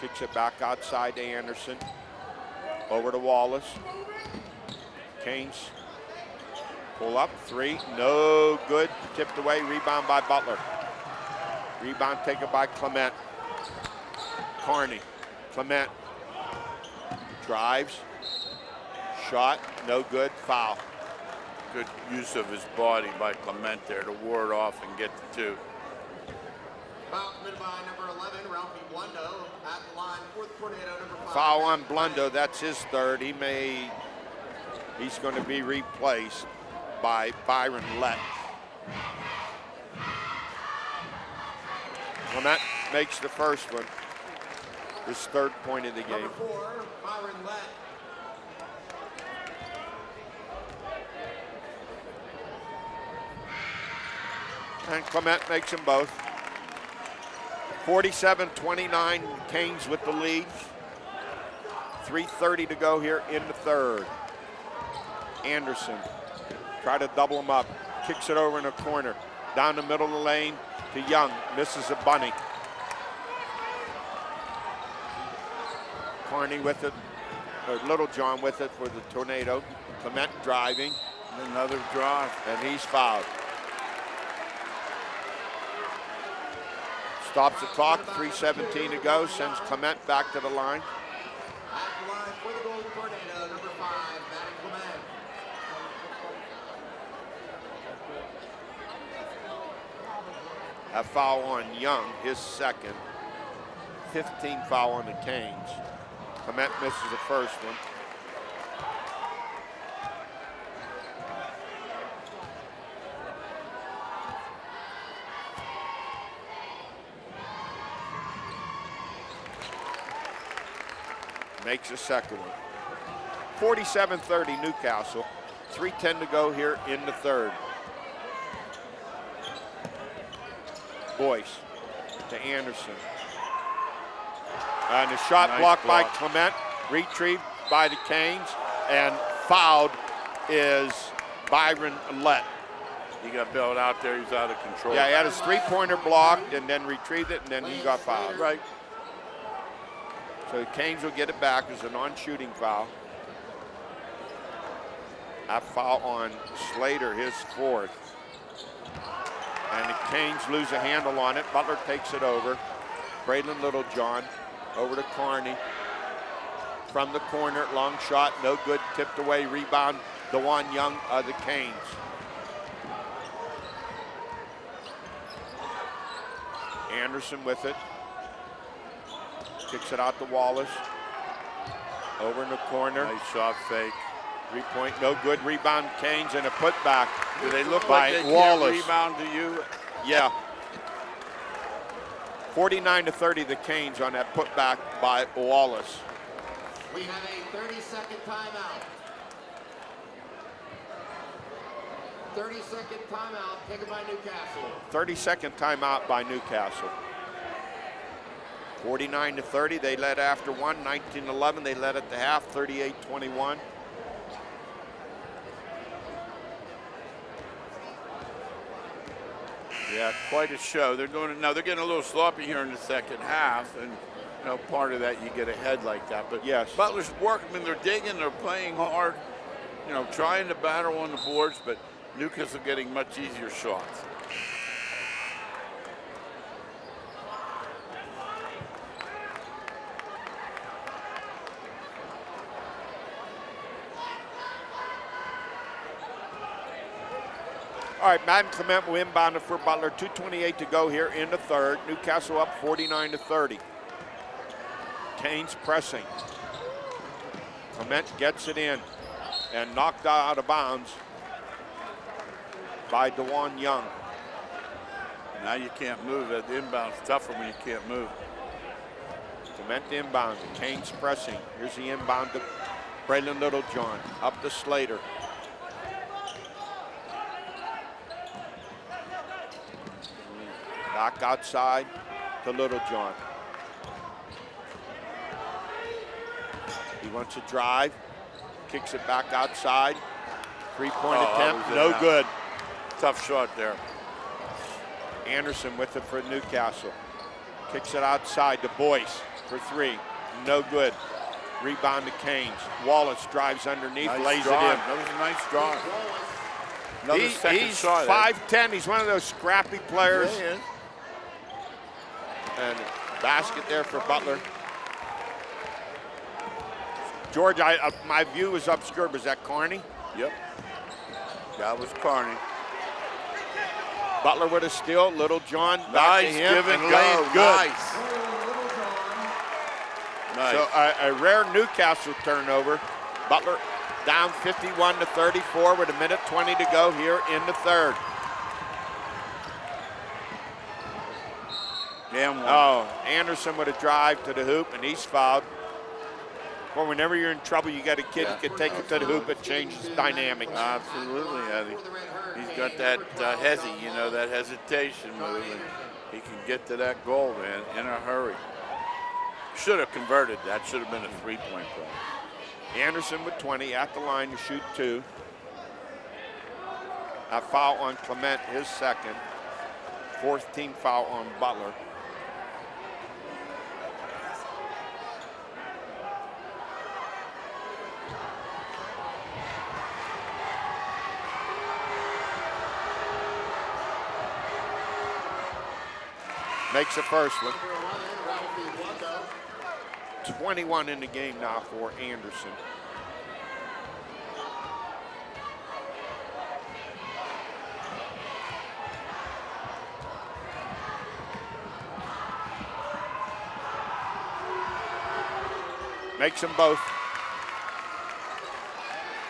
kicks it back outside to Anderson. Over to Wallace. Canes pull up, 3, no good. Tipped away, rebound by Butler. Rebound taken by Clement. Carney, Clement drives, shot, no good, foul. Good use of his body by Clement there to ward off and get the 2. Foul committed by number 11, Ralphie Blundo, at the line for the Tornado, number 5. Foul on Blundo, that's his third. He's going to be replaced by Byron Lett. Clement makes the first one, his third point of the game. Number 4, Byron Lett. And Clement makes them both. 47-29, Canes with the lead. 3:30 to go here in the third. Anderson, try to double him up, kicks it over in the corner. Down the middle of the lane to Young, misses a bunny. Carney with it, or Little John with it for the Tornado. Clement driving. Another drive. And he's fouled. Stops the clock, 3:17 to go, sends Clement back to the line. At the line for the Golden Tornado, number 5, Matt Clement. A foul on Young, his second. 15 foul on the Canes. Clement misses the first one. Makes a second one. 47-30 Newcastle. 3:10 to go here in the third. Boyce to Anderson. And the shot Nice blocked by block. Clement, retrieved by the Canes, and fouled is Byron Lett. He got bailed out there. He's out of control. Yeah, he had his three-pointer blocked and then retrieved it, and then he got fouled. Right. So the Canes will get it back as a non-shooting foul. A foul on Slater, his fourth. And the Canes lose a handle on it. Butler takes it over. Braylon Littlejohn over to Carney. From the corner, long shot, no good, tipped away, rebound, DeJuan Young of the Canes. Anderson with it. Kicks it out to Wallace. Over in the corner. Nice shot fake. 3-point, no good, rebound Canes, and a putback. Do they look by like they Wallace. can't rebound to you? Yeah. 49-30 the Canes on that putback by Wallace. We have a 30-second timeout. 30-second timeout taken by Newcastle. 30-second timeout by Newcastle. 49-30, they led after one. 19-11, they led at the half. 38-21. Yeah, quite a show. They're getting a little sloppy here in the second half, and part of that you get ahead like that. But yes, Butler's working. I mean, they're digging, they're playing hard, trying to battle on the boards, but Newcastle getting much easier shots. All right, Madden Clement will inbound it for Butler. 2:28 to go here in the third. Newcastle up 49-30. Canes pressing. Clement gets it in and knocked out of bounds by DeJuan Young. Now you can't move. That inbound's tougher when you can't move. Clement inbound. The Canes pressing. Here's the inbound to Braylon Littlejohn. Up to Slater. Back outside to Littlejohn. He wants to drive, kicks it back outside. Three-point attempt, no good. Tough shot there. Anderson with it for Newcastle. Kicks it outside to Boyce for three, no good. Rebound to Canes. Wallace drives underneath, Nice lays drive. it in. That was a nice drive. Another second He's shot. 5'10", he's one of those scrappy players. Yeah, he is. And basket there for Butler. George, my view was obscured. Was that Carney? Yep. That was Carney. Butler with a steal. Littlejohn back to Nice him give and and go. laying good. Nice. Nice. So a rare Newcastle turnover. Butler down 51-34 with 1:20 to go here in the third. Oh, Anderson with a drive to the hoop, and he's fouled. Well, whenever you're in trouble, you got a kid who can take it to the hoop. It changes dynamics. Absolutely, Eddie. He's got that that hesitation move, and he can get to that goal, man, in a hurry. Should have converted. That should have been a three-point play. Anderson with 20 at the line to shoot two. A foul on Clement, his second. Fourth team foul on Butler. Makes the first one. 21 in the game now for Anderson. Makes them both.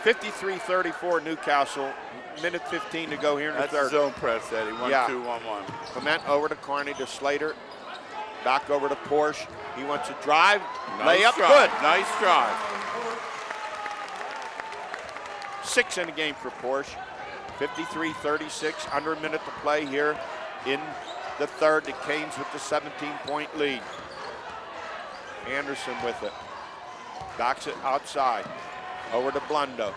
53-34 Newcastle. Minute 15 to go here in the That's third. his zone press, Eddie. 1-2-1-1. Clement over to Carney to Slater. Back over to Porsche. He wants to drive. Nice Layup, drive. good. Nice drive. 6 in the game for Porsche. 53-36, under a minute to play here in the third. The Canes with the 17-point lead. Anderson with it. Backs it outside. Over to Blundo.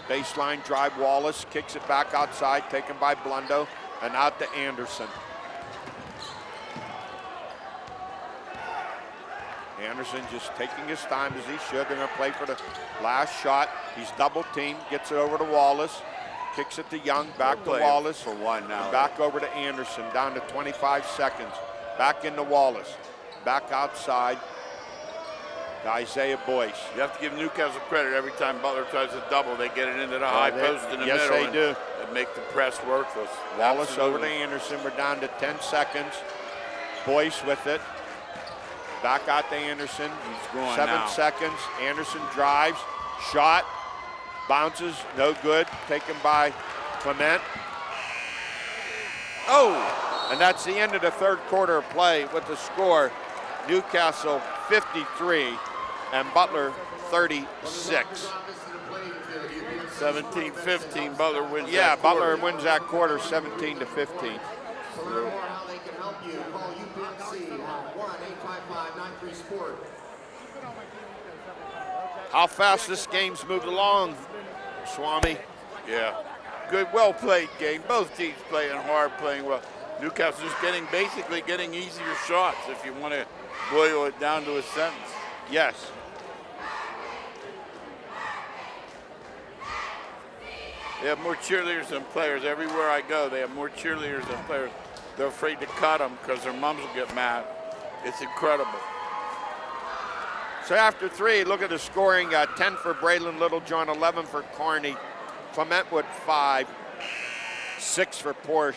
Baseline drive, Wallace kicks it back outside, taken by Blundo, and out to Anderson. Anderson just taking his time as he should. They're going to play for the last shot. He's double teamed, gets it over to Wallace, kicks it to Young, back to Wallace. For one now. Back over to Anderson, down to 25 seconds. Back into Wallace, back outside to Isaiah Boyce. You have to give Newcastle credit. Every time Butler tries to double, they get it into the high post in the middle. Yes, they do. And make the press worthless. Wallace Absolutely. over to Anderson. We're down to 10 seconds. Boyce with it. Back out to Anderson. He's going 7 now. seconds. Anderson drives. Shot. Bounces. No good. Taken by Clement. Oh! And that's the end of the third quarter of play with the score. Newcastle 53 and Butler 36. 17-15, Butler wins Yeah, that Butler quarter. wins that quarter 17-15. To learn more how they can help you, call UPMC at 1-855-93-SPORT. How fast this game's moved along, Swami. Yeah. Good, well-played game. Both teams playing hard, playing well. Newcastle's basically getting easier shots if you want to boil it down to a sentence. Yes. They have more cheerleaders than players. Everywhere I go, they have more cheerleaders than players. They're afraid to cut them because their moms will get mad. It's incredible. So after 3, look at the scoring. 10 for Braylon Littlejohn, 11 for Carney. Clement with 5, 6 for Porsche.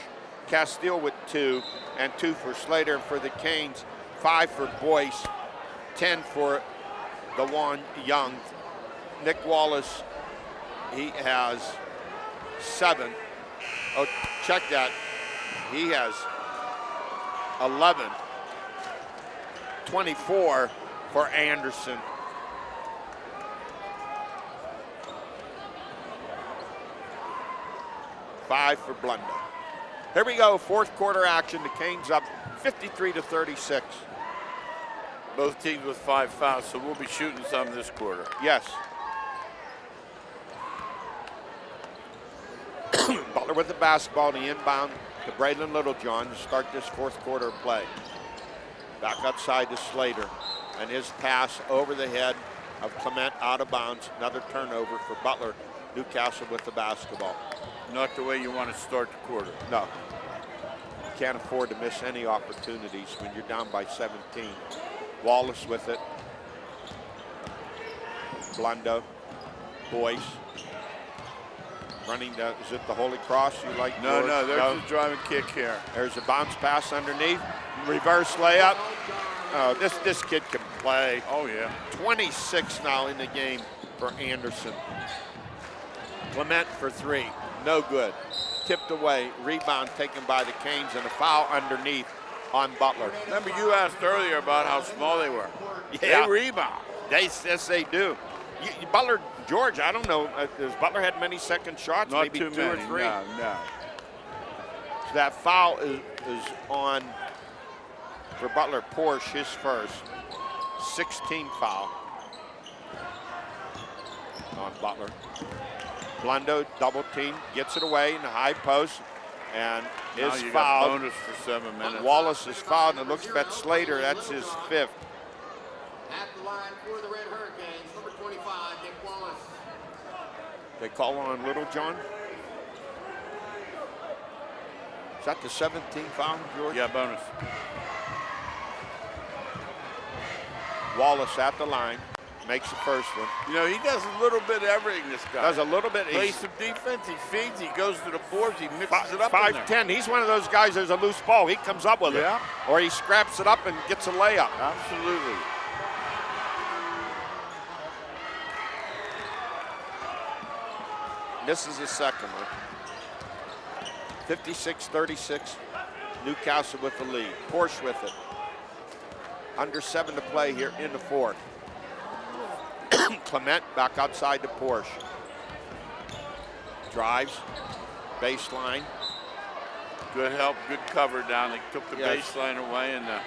Castile with 2, and 2 for Slater. And for the Canes, 5 for Boyce, 10 for the one Young. Nick Wallace, he has 7. Oh, check that. He has 11. 24 for Anderson. Five for Blundo. Here we go, fourth quarter action. The Canes up 53-36. Both teams with 5 fouls, so we'll be shooting some this quarter. Yes. Butler with the basketball, the inbound to Braylon Littlejohn to start this fourth quarter play. Back outside to Slater, and his pass over the head of Clement out of bounds. Another turnover for Butler. Newcastle with the basketball. Not the way you want to start the quarter. No. You can't afford to miss any opportunities when you're down by 17. Wallace with it. Blundo. Boyce. Running down, is it the Holy Cross you like? No, George? no, there's a driving kick here. There's a bounce pass underneath. Reverse layup. Oh, this kid can play. Oh, yeah. 26 now in the game for Anderson. Clement for 3. No good. Tipped away. Rebound taken by the Canes, and a foul underneath on Butler. Remember you asked earlier about how small they were. Yeah. They rebound. Yes, they do. Butler, George, I don't know. Has Butler had many second shots? Not Maybe too 2 many. or 3. No. So that foul is on for Butler. Porsche, his first. 16 foul on Butler. Blundo double team, gets it away in the high post, and Now is you fouled. got bonus for 7 minutes. Wallace is fouled, and it looks at Slater. That's his 5th. At the line for the Red Hurricanes, number 25, Nick Wallace. They call on Littlejohn. Is that the 17th foul, George? Yeah, bonus. Wallace at the line, makes the first one. You know, he does a little bit of everything, this guy. Does a little bit. Plays some defense, he feeds, he goes to the boards, he mixes it up in there. 5'10". He's one of those guys, there's a loose ball. He comes up with it. Or he scraps it up and gets a layup. Absolutely. misses the second one. 56-36, Newcastle with the lead. Porsche with it. Under 7 to play here in the fourth. Clement back outside to Porsche. Drives, baseline. Good help, good cover down. They took the baseline away and the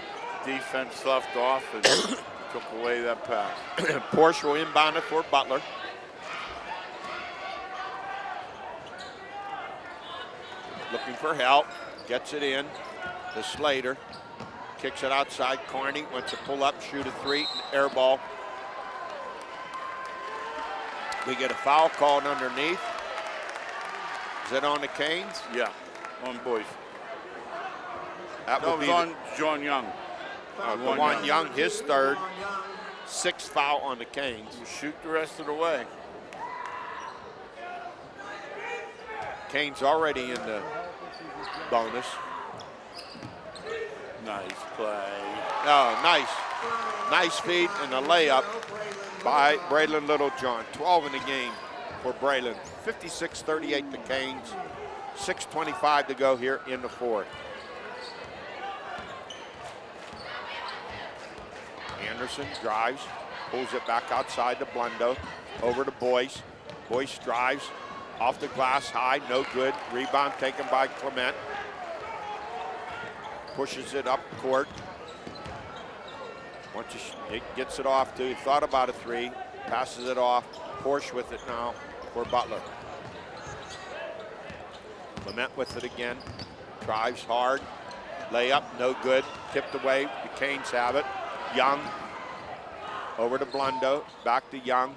defense sloughed off and took away that pass. Porsche will inbound it for Butler. Looking for help, gets it in to Slater. Kicks it outside, Carney wants to pull up, shoot a three, air ball. We get a foul called underneath. Is it on the Canes? Yeah, on Boyce. That No, would it be was on John Young. Juan Young, his third. Sixth foul on the Canes. Shoot the rest of the way. Canes already in the bonus. Nice play. Oh, nice. Nice feed and a layup by Braylon Littlejohn. 12 in the game for Braylon. 56-38 the Canes. 6:25 to go here in the fourth. Anderson drives, pulls it back outside to Blundo. Over to Boyce. Boyce drives off the glass high, no good. Rebound taken by Clement. Pushes it up court. Once it gets it off to, he thought about a three, passes it off. Porsche with it now for Butler. Clement with it again. Drives hard. Layup, no good. Tipped away. The Canes have it. Young. Over to Blundo. Back to Young.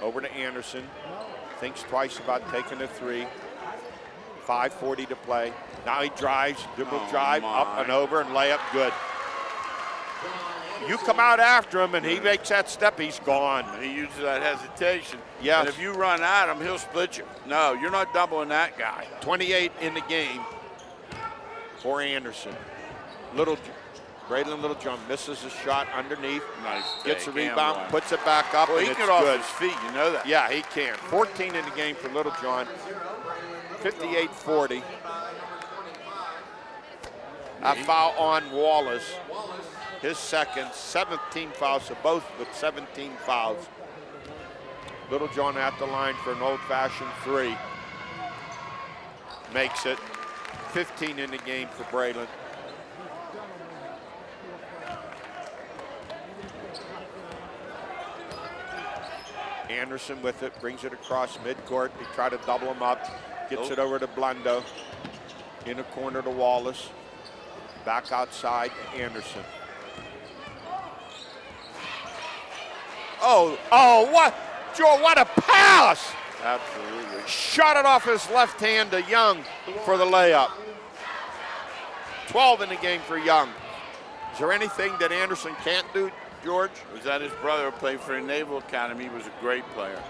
Over to Anderson. Thinks twice about taking a three. 5:40 to play. Now he drives, dribble drive, up and over, and layup good. You come out after him, and he makes that step, he's gone. He uses that hesitation. Yes. And if you run at him, he'll split you. No, you're not doubling that guy. 28 in the game for Anderson. Braylon Littlejohn misses a shot underneath. Nice. Gets a rebound, puts it back up, Well, and he it's can get good. off his feet, you know that. Yeah, he can. 14 in the game for Littlejohn. 58-40. A foul on Wallace. His second, 17 fouls, so both with 17 fouls. Littlejohn at the line for an old-fashioned three. Makes it. 15 in the game for Braylon. Anderson with it, brings it across midcourt. They try to double him up. Gets it over to Blundo. In a corner to Wallace. Back outside to Anderson. Oh, what? Joe, what a pass! Absolutely. Shot it off his left hand to Young for the layup. 12 in the game for Young. Is there anything that Anderson can't do, George? Was that his brother who played for the Naval Academy? He was a great player.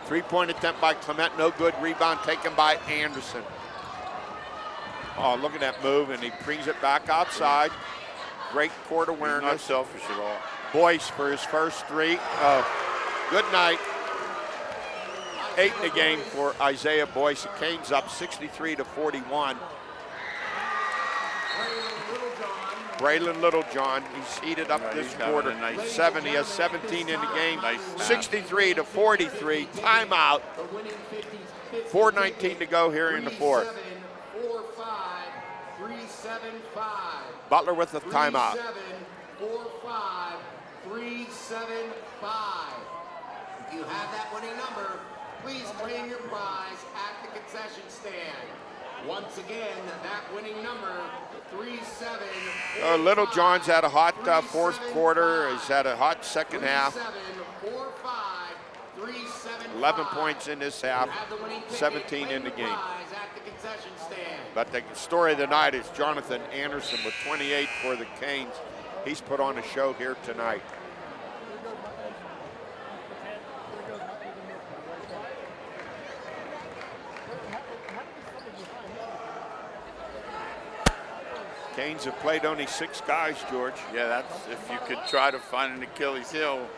Three-point attempt by Clement, no good. Rebound taken by Anderson. Oh, look at that move, and he brings it back outside. Great court awareness. He's not selfish at all. Boyce for his first three. Oh, good night. 8 in the game for Isaiah Boyce. The Canes up 63-41. Braylon Littlejohn, he's heated up this quarter. Nice 7, he has 17 in the game. Nice 63-43. Timeout. 4:19 to go here in the fourth. 3-7-5. Butler with the timeout. 3-7-4-5. 3-7-5. If you have that winning number, please claim your prize at the concession stand. Once again, that winning number, 3-7-4-5. Littlejohn's had a hot fourth quarter. He's had a hot second half. 11 points in this half, 17 in the game. But the story of the night is Jonathan Anderson with 28 for the Canes. He's put on a show here tonight. Canes have played only 6 guys, George. Yeah, that's if you could try to find an Achilles heel.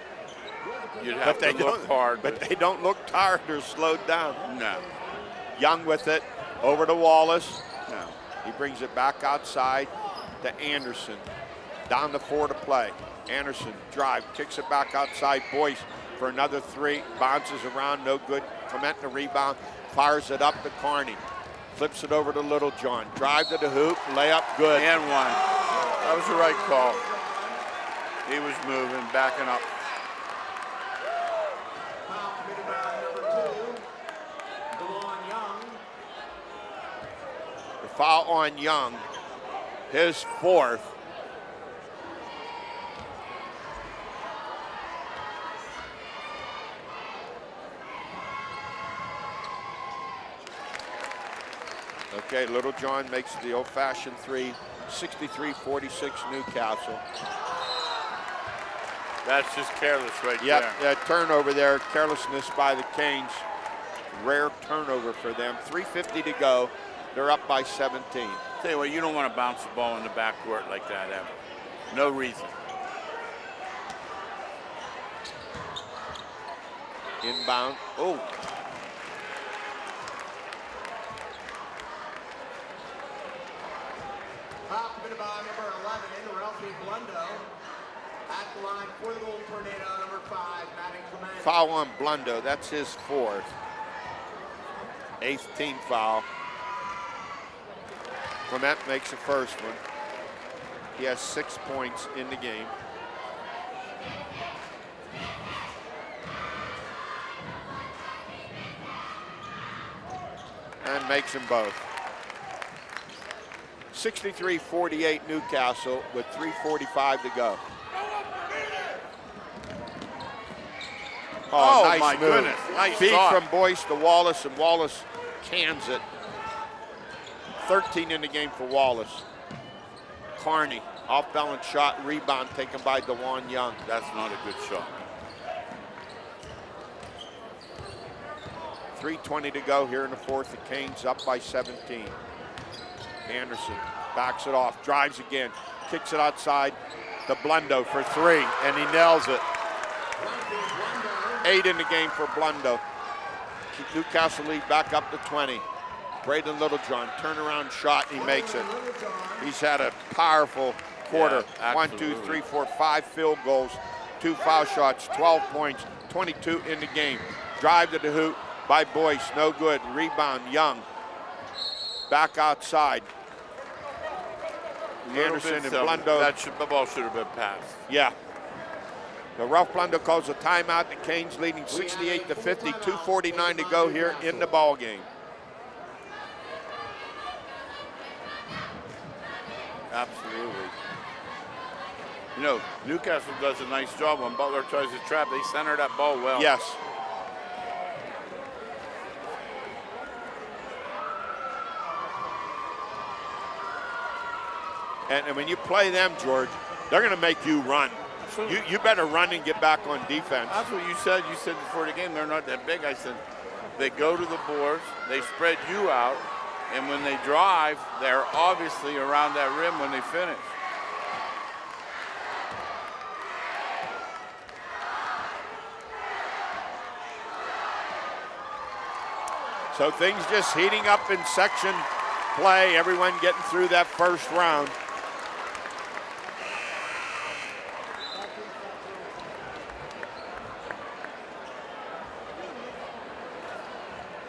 You'd have to look hard. But they don't look tired or slowed down. No. Young with it, over to Wallace. No. He brings it back outside to Anderson. Down to 4 to play. Anderson drive, kicks it back outside. Boyce for another 3. Bounces around, no good. Clement the rebound, fires it up to Carney. Flips it over to Littlejohn. Drive to the hoop, layup good. And one. That was the right call. He was moving, backing up. The foul on Young, his 4th. Okay, Littlejohn makes the old-fashioned 3, 63-46 Newcastle. That's just careless right there. Yep, that turnover there, carelessness by the Canes. Rare turnover for them. 3:50 to go. They're up by 17. Tell you what, you don't want to bounce the ball in the backcourt like that ever. No reason. Inbound. Oh. Foul committed by number 11, Ralphie Blundo. At the line for the Golden Tornado, number 5, Matty Clement. Foul on Blundo. That's his 4th. 8th team foul. Clement makes the first one. He has 6 points in the game. And makes them both. 63-48 Newcastle with 3:45 to go. Oh, nice my move. goodness. Nice Feed thought. from Boyce to Wallace, and Wallace cans it. 13 in the game for Wallace. Carney, off-balance shot, rebound taken by DeJuan Young. That's not a good shot. 3:20 to go here in the 4th. The Canes up by 17. Anderson backs it off, drives again, kicks it outside to Blundo for 3, and he nails it. 8 in the game for Blundo. Newcastle lead back up to 20. Braden Littlejohn, turnaround shot, he makes it. He's had a powerful quarter. Yeah, 1, 2, 3, 4, 5 field goals, 2 foul shots, 12 points, 22 in the game. Drive to the hoop by Boyce, no good. Rebound, Young. Back outside. Anderson and Blundo. The ball should have been passed. Yeah. The Ralph Blundo calls a timeout. The Canes leading 68-50. 2:49 to go here in the ball game. Absolutely. You know, Newcastle does a nice job when Butler tries to trap. They center that ball well. Yes. And when you play them, George, they're going to make you run. You better run and get back on defense. That's what you said. You said before the game they're not that big. I said they go to the boards, they spread you out, and when they drive, they're obviously around that rim when they finish. So things just heating up in section play. Everyone getting through that first round.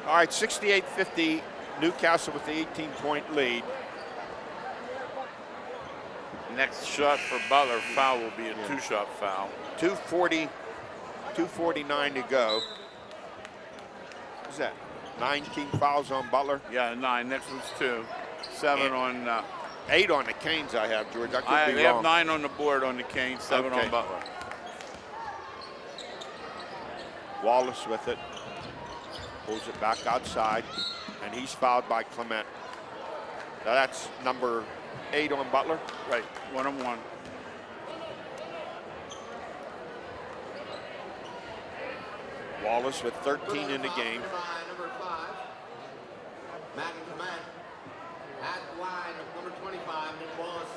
All right, 68-50, Newcastle with the 18-point lead. Next shot for Butler, foul will be a two-shot foul. 2:49 to go. What's that? 19 fouls on Butler? Yeah, 9. Next one's 2. 7 on... 8 on the Canes I have, George. I could be they wrong. have 9 on the board on the Canes, 7 on Butler. Wallace with it. Pulls it back outside, and he's fouled by Clement. Now that's number 8 on Butler. Right, 1-on-1. Wallace with 13 in the game. Number 5, Matty Clement. At the line, number 25, Nick Wallace.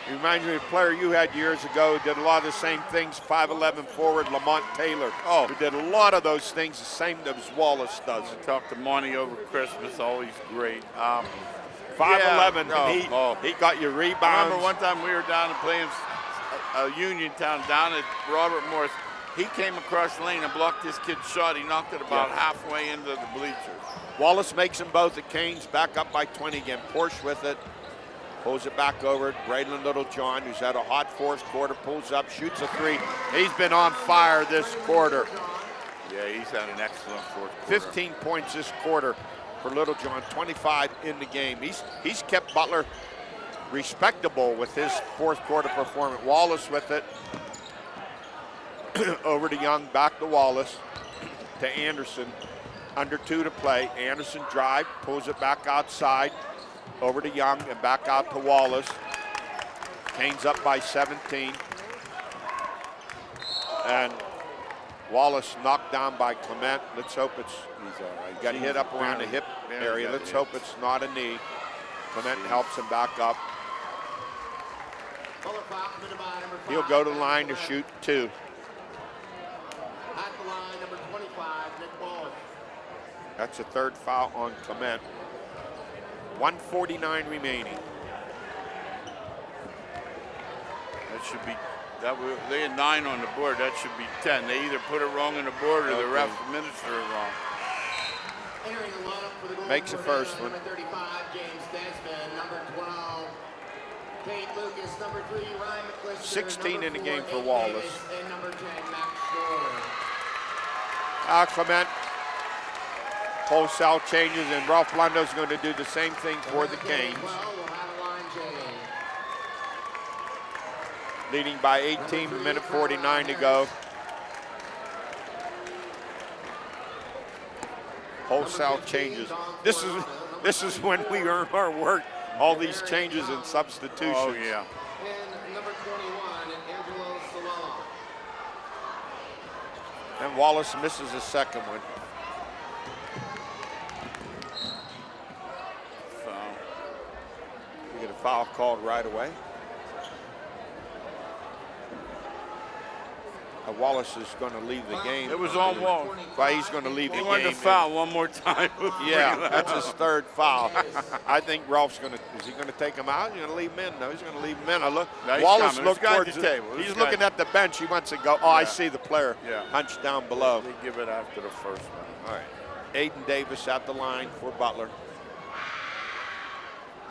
He reminds me of a player you had years ago who did a lot of the same things, 5'11 forward, Lamont Taylor. Oh. Who did a lot of those things the same as Wallace does. I talked to Monty over Christmas, always great. 5'11, yeah, he got your rebounds. I remember one time we were down and playing Uniontown down at Robert Morris. He came across the lane and blocked this kid's shot. He knocked it about halfway into the bleachers. Wallace makes them both. The Canes back up by 20 again. Porsche with it. Pulls it back over. Braylon Littlejohn, who's had a hot fourth quarter, pulls up, shoots a three. He's been on fire this quarter. Yeah, he's had an excellent fourth quarter. 15 points this quarter for Littlejohn, 25 in the game. He's kept Butler respectable with his fourth quarter performance. Wallace with it. Over to Young, back to Wallace, to Anderson. Under 2 to play. Anderson drive, pulls it back outside. Over to Young and back out to Wallace. Canes up by 17. And Wallace knocked down by Clement. Let's hope it's, he's all right. Got hit up around the hip area. Let's hope it's not a knee. Clement helps him back up. He'll go to the line to shoot 2. At the line, number 25, Nick Wallace. That's a third foul on Clement. 1:49 remaining. That should be, they had 9 on the board. That should be 10. They either put it wrong on the board or the ref administered it wrong. Entering the lineup for the Makes the first one. Number 35, James Desmond. Number 12, Tate Lucas. Number 3, Ryan McClister. 16 in the game for Nate Wallace. Davis, and number 10, Max Shore. Clement. Wholesale changes, and Ralph Blundo's going to do the same thing for the Canes. Leading by 18, minute 49 to go. Wholesale changes. This is when we earn our work. All these changes and substitutions. Oh yeah. And number 21, Angelo Solella. And Wallace misses a second one. We get a foul called right away. Wallace is going to leave the game. It was on Wall. Well, he's going to leave the game. He wanted to foul one more time. Yeah, that's his third foul. I think Ralph's going to, is he going to take him out? He's going to leave him in. No, he's going to leave him in. Wallace looked towards the table. He's looking at the bench. He wants to go, I see the player hunched down below. They give it after the first one. All right. Aiden Davis at the line for Butler.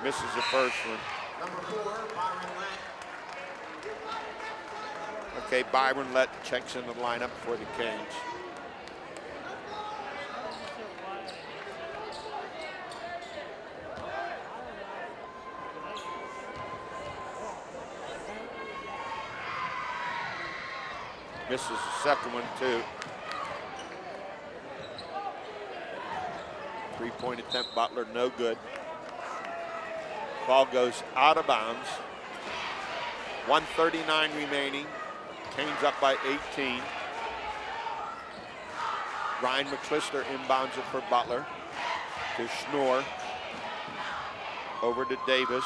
Misses the first one. Number 4, Byron Lett. Okay, Byron Lett checks in the lineup for the Canes. Misses the second one too. 3-point attempt, Butler, no good. Ball goes out of bounds. 1:39 remaining. Canes up by 18. Ryan McClister inbounds it for Butler. To Schnorr. Over to Davis.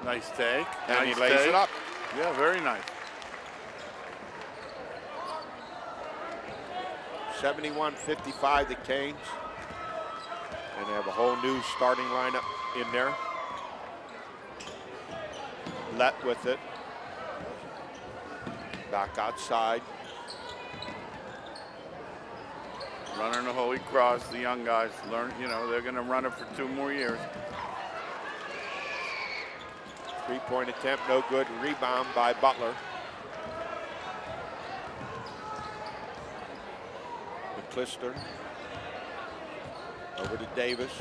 Nice take. And nice he lays it up. Yeah, very nice. 71-55 the Canes. And they have a whole new starting lineup in there. Lett with it. Back outside. Running the Holy Cross, the young guys learn, you know, they're going to run it for 2 more years. 3-point attempt, no good. Rebound by Butler. McClister. Over to Davis.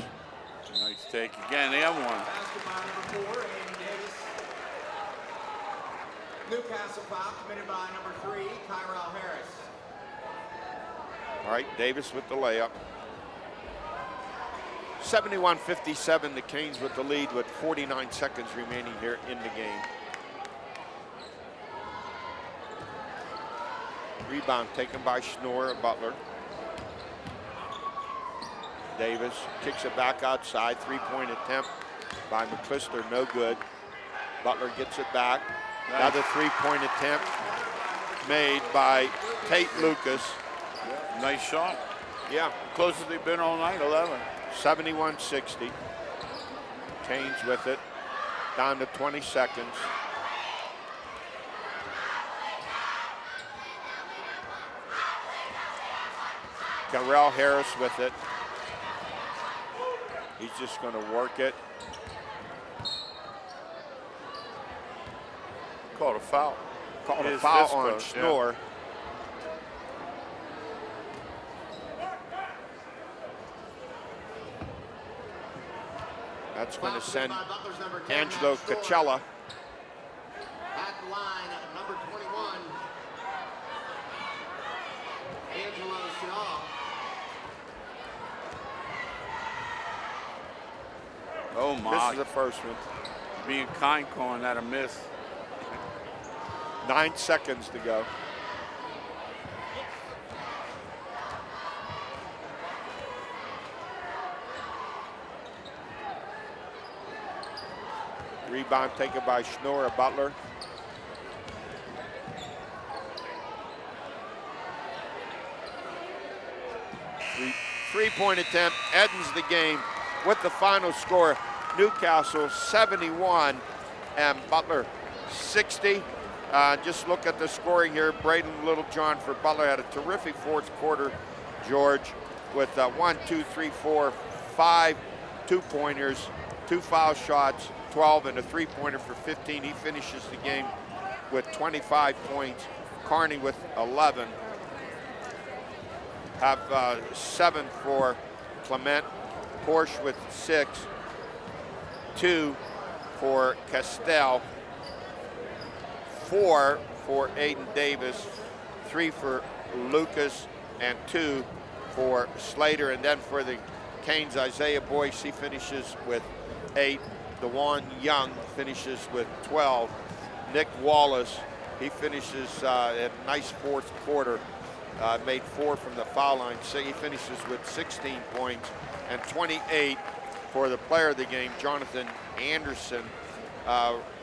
Nice take again, they have one. Basketball number 4, Aiden Davis. Newcastle foul committed by number 3, Tyrell Harris. All right, Davis with the layup. 71-57, the Canes with the lead with 49 seconds remaining here in the game. Rebound taken by Schnorr of Butler. Davis kicks it back outside. 3-point attempt by McClister, no good. Butler gets it back. Another three-point attempt made by Tate Lucas. Nice shot. Yeah. Closest they've been all night, 11. 71-60. Canes with it. Down to 20 seconds. Carell Harris with it. He's just going to work it. Called a foul. Called a foul on Schnorr. That's going to send Angelo Coachella. At the line, number 21, Angelo Shaw. Oh my. This is the first one. Being kind calling that a miss. 9 seconds to go. Rebound taken by Schnorr, Butler. Three-point attempt ends the game with the final score. Newcastle 71 and Butler 60. Just look at the scoring here. Braden Littlejohn for Butler had a terrific fourth quarter, George, with 1, 2, 3, 4, 5 two-pointers, 2 foul shots, 12, and a three-pointer for 15. He finishes the game with 25 points. Carney with 11. Have 7 for Clement. Porsche with 6. 2 for Castell. 4 for Aiden Davis. 3 for Lucas, and 2 for Slater. And then for the Canes, Isaiah Boyce, he finishes with 8. DeJuan Young finishes with 12. Nick Wallace, he finishes a nice fourth quarter, made 4 from the foul line. So he finishes with 16 points, and 28 for the player of the game, Jonathan Anderson.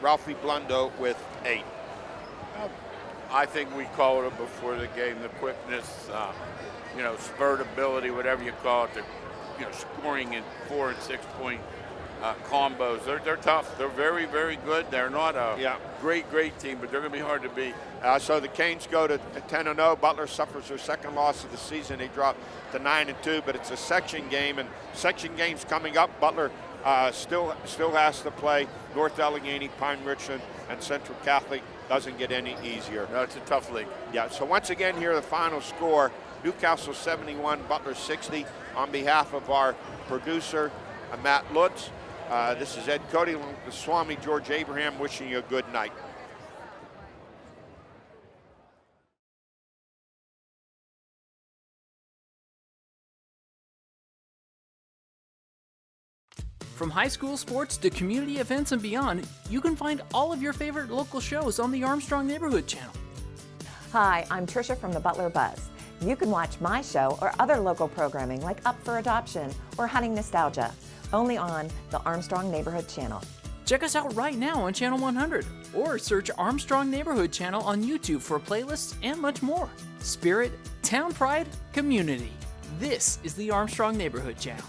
Ralphie Blundo with 8. I think we called it before the game, the quickness, spurt ability, whatever you call it, scoring in 4 and 6 point combos. They're tough. They're very, very good. They're not a great team, but they're going to be hard to beat. So the Canes go to 10-0. Butler suffers their second loss of the season. They drop to 9-2, but it's a section game, and section games coming up. Butler still has to play North Allegheny, Pine Richland, and Central Catholic. Doesn't get any easier. No, it's a tough league. Yeah, so once again here, the final score, Newcastle 71, Butler 60. On behalf of our producer, Matt Lutz, this is Ed Cody, the Swami George Abraham, wishing you a good night. From high school sports to community events and beyond, you can find all of your favorite local shows on the Armstrong Neighborhood Channel. Hi, I'm Tricia from the Butler Buzz. You can watch my show or other local programming like Up for Adoption or Hunting Nostalgia, only on the Armstrong Neighborhood Channel. Check us out right now on Channel 100 or search Armstrong Neighborhood Channel on YouTube for playlists and much more. Spirit, town pride, community. This is the Armstrong Neighborhood Channel.